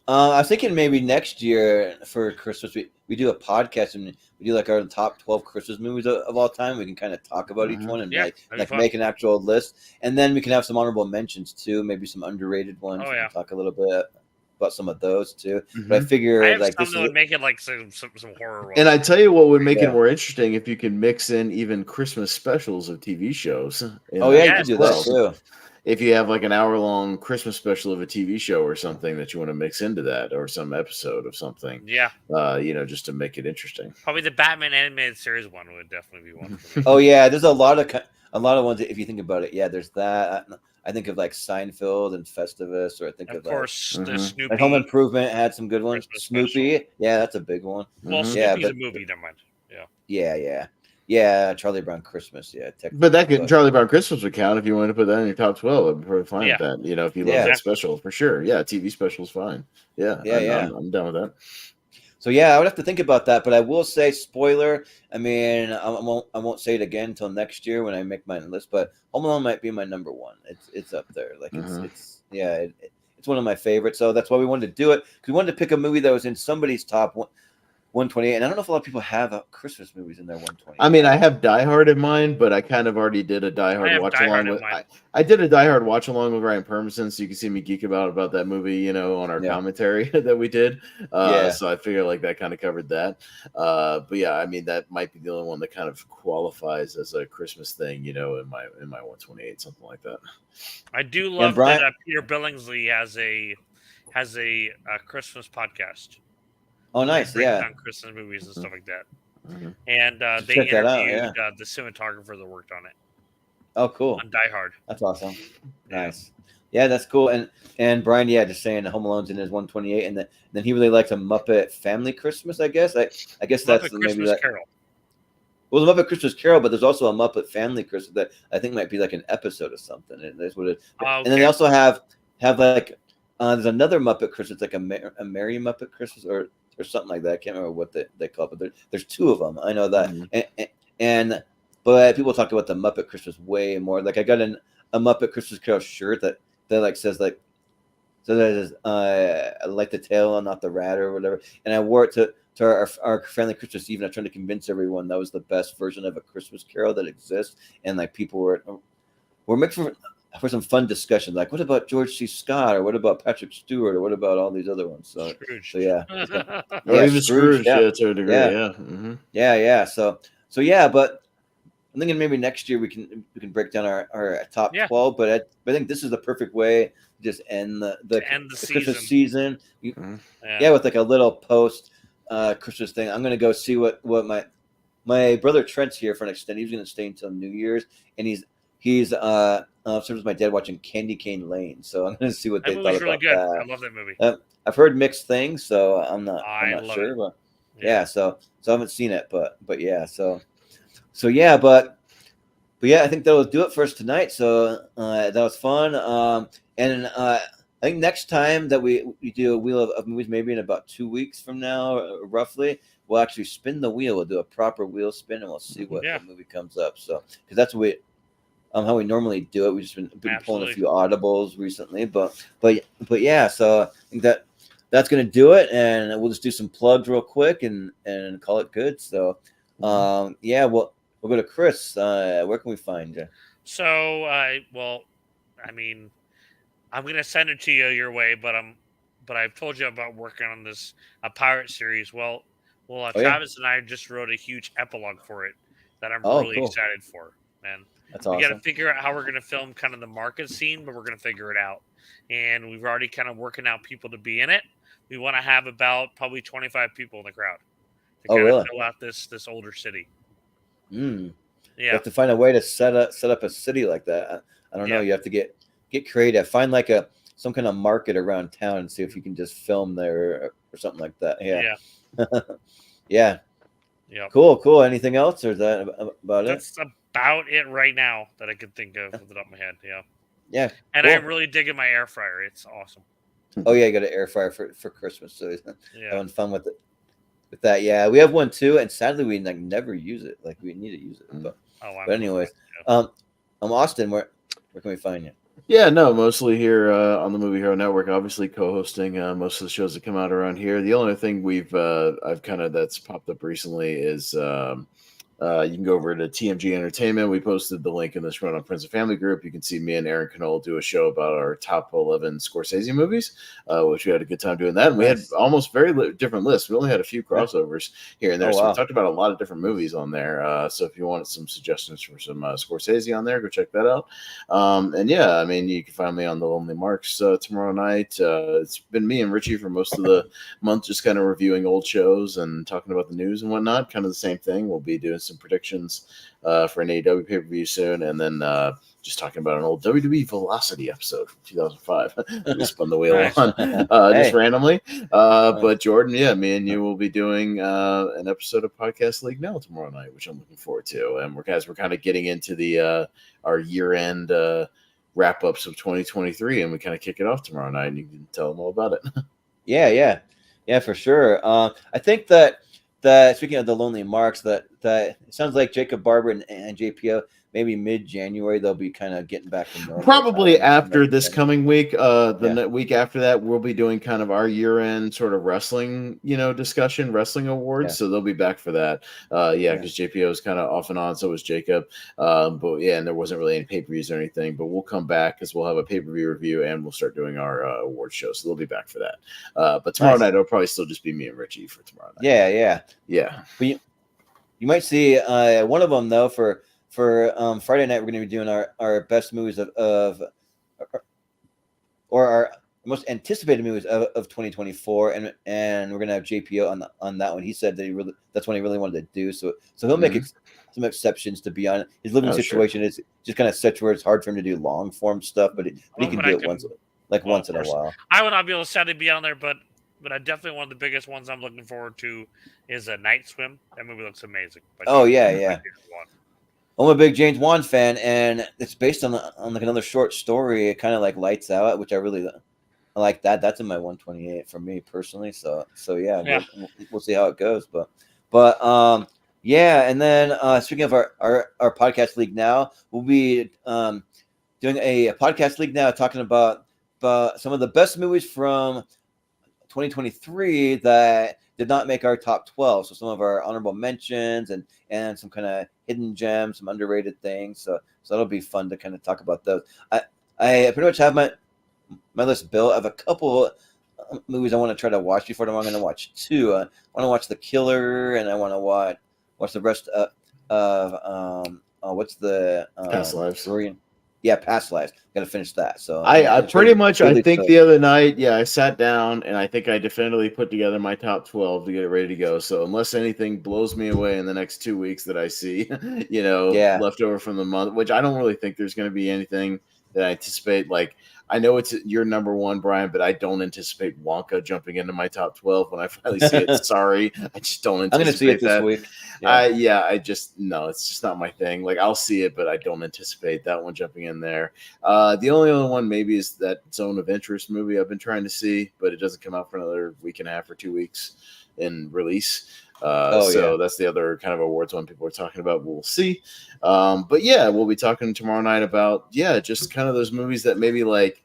I was thinking maybe next year for Christmas we do a podcast and we do like our top 12 Christmas movies of all time. We can kind of talk about each one and make an actual list, and then we can have some honorable mentions too, maybe some underrated ones. We can talk a little bit about some of those too, but I figure like this would make it like some horror ones. And I tell you what would make it more interesting if you could mix in even Christmas specials of TV shows. You can do that too. If you have like an hour-long Christmas special of a TV show or something that you want to mix into that, or some episode of something, just to make it interesting. Probably the Batman animated series one would definitely be one for me. There's a lot of ones if you think about it. There's that. I think of like Seinfeld and Festivus, or I think of course the Snoopy. Like Home Improvement had some good ones. Christmas Snoopy, special. That's a big one. Well, Snoopy's a movie, never mind. Charlie Brown Christmas, But Charlie Brown Christmas would count if you wanted to put that in your top 12. I'd be probably fine with that. If you love that special, for sure. TV special is fine. I'm down with that. So I would have to think about that, but I will say, spoiler. I mean, I won't say it again until next year when I make my list. But Home Alone might be my number one. It's up there. Like it's one of my favorites. So that's why we wanted to do it, because we wanted to pick a movie that was in somebody's top 128. And I don't know if a lot of people have Christmas movies in their 128. I mean, I have Die Hard in mind, but I kind of already did a Die Hard watch along with. I did a Die Hard watch along with Ryan Permison, so you can see me geek about that movie, on our commentary that we did. So I figure like that kind of covered that. But I mean, that might be the only one that kind of qualifies as a Christmas thing, in my 128, something like that. I do love that Peter Billingsley has a Christmas podcast. Oh, nice! On Christmas movies and stuff like that, and they interviewed the cinematographer that worked on it. Oh, cool! On Die Hard. That's awesome. Nice. Yeah, that's cool. And Brian, just saying, Home Alone's in his 128, and then he really likes a Muppet Family Christmas. I guess. I guess that's Muppet Christmas Carol. Well, the Muppet Christmas Carol, but there's also a Muppet Family Christmas that I think might be like an episode of something. And that's what it. And then they also have like there's another Muppet Christmas, like a Merry Muppet Christmas or something like that. I can't remember what they call it, but there's two of them. I know that. But people talk about the Muppet Christmas way more. Like I got a Muppet Christmas Carol shirt that like says like, so that is I like the tail and not the rat or whatever. And I wore it to our family Christmas Eve, and I'm trying to convince everyone that was the best version of a Christmas Carol that exists. And like people were making for some fun discussions, like what about George C. Scott, or what about Patrick Stewart, or what about all these other ones? So or even Scrooge, to a degree, but I'm thinking maybe next year we can break down our top 12. But I think this is the perfect way to just end the Christmas season. With like a little post Christmas thing. I'm gonna go see what my brother Trent's here for an extended. He's gonna stay until New Year's, and he's served with my dad watching Candy Cane Lane, so I'm gonna see what That they thought movie's really about good. that. I love that movie. I've heard mixed things, so I'm not love sure, it. but yeah, so I haven't seen it, but yeah, so yeah, but yeah, I think that'll do it for us tonight. So that was fun. And I think next time that we do a wheel of movies, maybe in about 2 weeks from now, roughly, we'll actually spin the wheel. We'll do a proper wheel spin, and we'll see what movie comes up. So because that's what how we normally do it. We've just been pulling a few audibles recently, but yeah. So I think that's gonna do it, and we'll just do some plugs real quick and call it good. So yeah, we'll go to Chris. Where can we find you? So, well, I mean, I'm gonna send it to you your way, but I've told you about working on this pirate series. Well, Travis and I just wrote a huge epilogue for it that I'm really cool. excited for, man. That's we awesome. got to figure out how we're gonna film kind of the market scene, but we're gonna figure it out. And we've already kind of working out people to be in it. We want to have about probably 25 people in the crowd to kind of fill out this older city. You Yeah, have to find a way to set up a city like that. I don't know. You have to get creative. Find like some kind of market around town and see if you can just film there or something like that. Yeah. Yeah. Cool. Anything else, or is that about it? That's about it right now that I could think of off the top of my head. Yeah. And I'm really digging my air fryer. It's awesome. Oh yeah, you got an air fryer for Christmas, so having fun with it. With that, yeah, we have one too, and sadly we never use it. Like we need to use it, but anyways, I'm Austin. Where can we find you? Yeah, no, mostly here on the Movie Hero Network. Obviously, co-hosting most of the shows that come out around here. The only thing I've kind of that's popped up recently is you can go over to TMG Entertainment. We posted the link in this run on Friends and Family Group. You can see me and Aaron Knoll do a show about our top 11 Scorsese movies, which we had a good time doing that. And we had almost very different lists. We only had a few crossovers here and there. So we talked about a lot of different movies on there. So if you wanted some suggestions for some Scorsese on there, go check that out. And yeah, I mean, you can find me on The Lonely Marks tomorrow night. It's been me and Richie for most of the month, just kind of reviewing old shows and talking about the news and whatnot. Kind of the same thing. We'll be doing some predictions for an AEW pay-per-view soon, and then just talking about an old WWE Velocity episode from 2005. We spun the wheel on just randomly. But Jordan, yeah, me and you will be doing an episode of Podcast League Now tomorrow night, which I'm looking forward to. And we're kind of getting into the our year-end wrap-ups of 2023, and we kind of kick it off tomorrow night, and you can tell them all about it. Yeah, for sure. I think that speaking of The Lonely Marks, that it sounds like Jacob Barber and JPO, maybe mid-January they'll be kind of getting back to normal. Probably after this coming week. The week after that, we'll be doing kind of our year-end sort of wrestling, discussion, wrestling awards. So they'll be back for that. Because JPO is kind of off and on, so was Jacob. But yeah, and there wasn't really any pay-per-views or anything. But we'll come back because we'll have a pay-per-view review and we'll start doing our award show. So they'll be back for that. But tomorrow night it'll probably still just be me and Richie for tomorrow night. Yeah. But you might see one of them though for Friday night. We're going to be doing our best movies of our most anticipated movies of 2024, and we're going to have JPO on that one. He said that that's one he really wanted to do. So he'll make some exceptions to be on. His living situation is just kind of such where it's hard for him to do long form stuff, but he can do it once in a while. I would not be able to sadly be on there, but I definitely one of the biggest ones I'm looking forward to is a Night Swim. That movie looks amazing. I'm a big James Wan fan, and it's based on like another short story. It kind of like Lights Out, which I like that. That's in my 128 for me personally. So yeah. We'll see how it goes. But yeah. And then speaking of our podcast league now, we'll be doing a podcast league now, talking about some of the best movies from 2023 that did not make our top 12. So some of our honorable mentions and some kind of hidden gems, some underrated things. So that'll be fun to kind of talk about those. I pretty much have my list built. I have a couple movies I want to try to watch before I'm going to watch two. I want to watch The Killer, and I want to watch the rest of what's the Past Lives. Past Lives. Got to finish that. So I pretty much, I think so. the other night, I sat down and I think I definitively put together my top 12 to get it ready to go. So unless anything blows me away in the next 2 weeks that I see, left over from the month, which I don't really think there's going to be anything that I anticipate. Like, I know it's your number one, Brian, but I don't anticipate Wonka jumping into my top 12 when I finally see it. Sorry. I just don't anticipate I'm going to see it this week. No, it's just not my thing. Like, I'll see it, but I don't anticipate that one jumping in there. The only other one maybe is that Zone of Interest movie I've been trying to see, but it doesn't come out for another week and a half or 2 weeks in release. That's the other kind of awards one people are talking about. We'll see. But yeah, we'll be talking tomorrow night about, just kind of those movies that maybe like,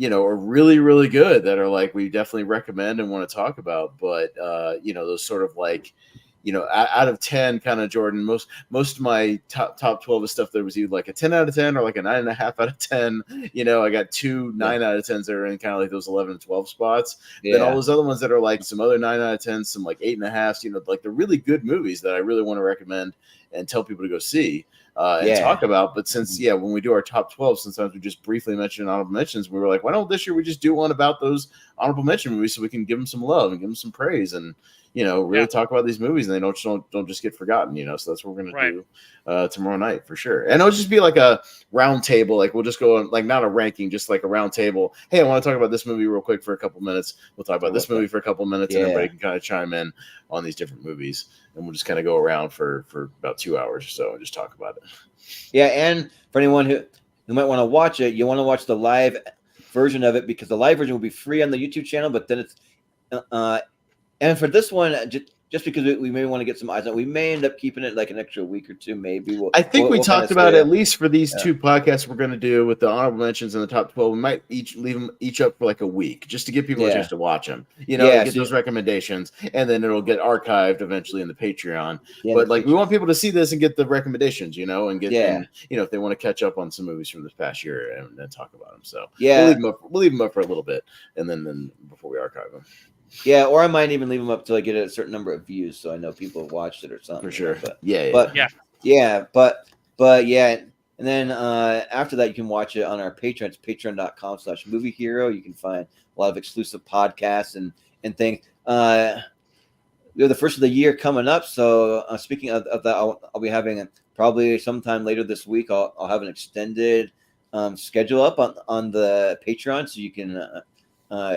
are really, really good that are like, we definitely recommend and want to talk about. But, those sort of like, out of 10 kind of, Jordan, most of my top 12 is stuff that was either like a 10 out of 10 or like a 9.5 out of 10. I got 2 9 out of 10s that are in kind of like those 11 and 12 spots. Then all those other ones that are like some other 9 out of 10, some like 8.5s, like the really good movies that I really want to recommend and tell people to go see and talk about. But since, when we do our top 12, sometimes we just briefly mention honorable mentions. We were like, why don't this year we just do one about those honorable mention movies so we can give them some love and give them some praise and, really talk about these movies and they don't just get forgotten, so that's what we're going to do tomorrow night for sure. And it'll just be like a round table. Like we'll just go on, like not a ranking, just like a round table. Hey, I want to talk about this movie real quick for a couple minutes. We'll talk about this movie for a couple minutes and everybody can kind of chime in on these different movies and we'll just kind of go around for about 2 hours or so and just talk about it. Yeah. And for anyone who might want to watch it, you want to watch the live version of it because the live version will be free on the YouTube channel, but then it's, and for this one, just because we may want to get some eyes on it, we may end up keeping it like an extra week or two, maybe. I think we talked about at least for these 2 podcasts we're going to do with the honorable mentions and the top 12, we might leave them each up for like a week just to give people a chance to watch them, get those recommendations, and then it'll get archived eventually in the Patreon. But like we want people to see this and get the recommendations, and get them, if they want to catch up on some movies from this past year and then talk about them. So we'll leave them up for a little bit, and then before we archive them. Yeah, or I might even leave them up till I get a certain number of views, so I know people have watched it or something. For sure. And then after that, you can watch it on our Patreon. It's patreon.com/movie hero. You can find a lot of exclusive podcasts and things. We have the first of the year coming up. So speaking of that, I'll be having probably sometime later this week. I'll have an extended schedule up on the Patreon, so you can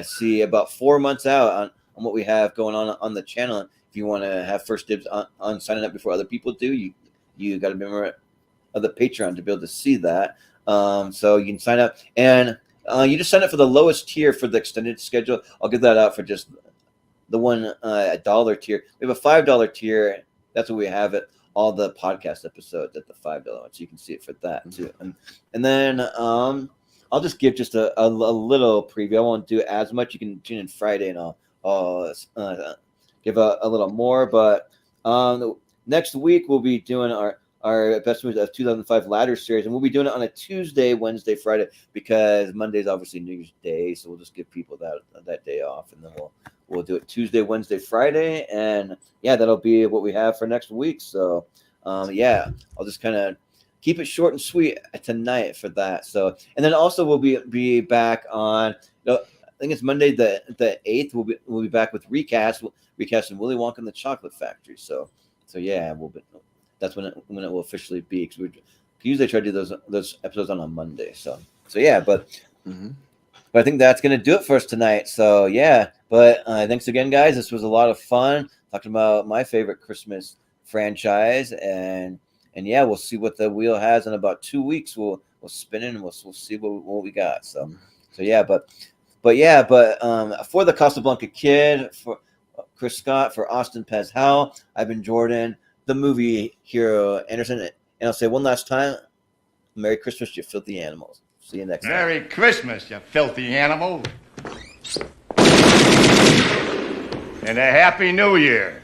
see about 4 months out on what we have going on the channel. If you want to have first dibs on signing up before other people do, you got to be a member of the Patreon to be able to see that. So you can sign up, and you just sign up for the lowest tier for the extended schedule. I'll give that out for just the one $1 tier. We have a $5 tier. That's what we have it. All the podcast episodes at the $5 one, so you can see it for that too. And then I'll just give just a little preview. I won't do as much. You can tune in Friday, and I'll give a little more. But next week we'll be doing our best movies of 2005 ladder series, and we'll be doing it on a Tuesday, Wednesday, Friday because Monday's obviously New Year's Day, so we'll just give people that day off, and then we'll do it Tuesday, Wednesday, Friday, and that'll be what we have for next week. So I'll just kind of keep it short and sweet tonight for that. So, and then also we'll be back on. I think it's Monday the 8th. We'll be back with recasting Willy Wonka and the Chocolate Factory. So that's when it will officially be. Because we usually try to do those episodes on a Monday. So but I think that's gonna do it for us tonight. So but thanks again, guys. This was a lot of fun talking about my favorite Christmas franchise and we'll see what the wheel has in about 2 weeks. We'll spin it and we'll see what we got. So for the Casablanca Kid, for Chris Scott, for Austin Pez Howell, I've been Jordan, the movie hero Anderson, and I'll say one last time, Merry Christmas, you filthy animals. See you next time. Merry Christmas, you filthy animal. And a Happy New Year.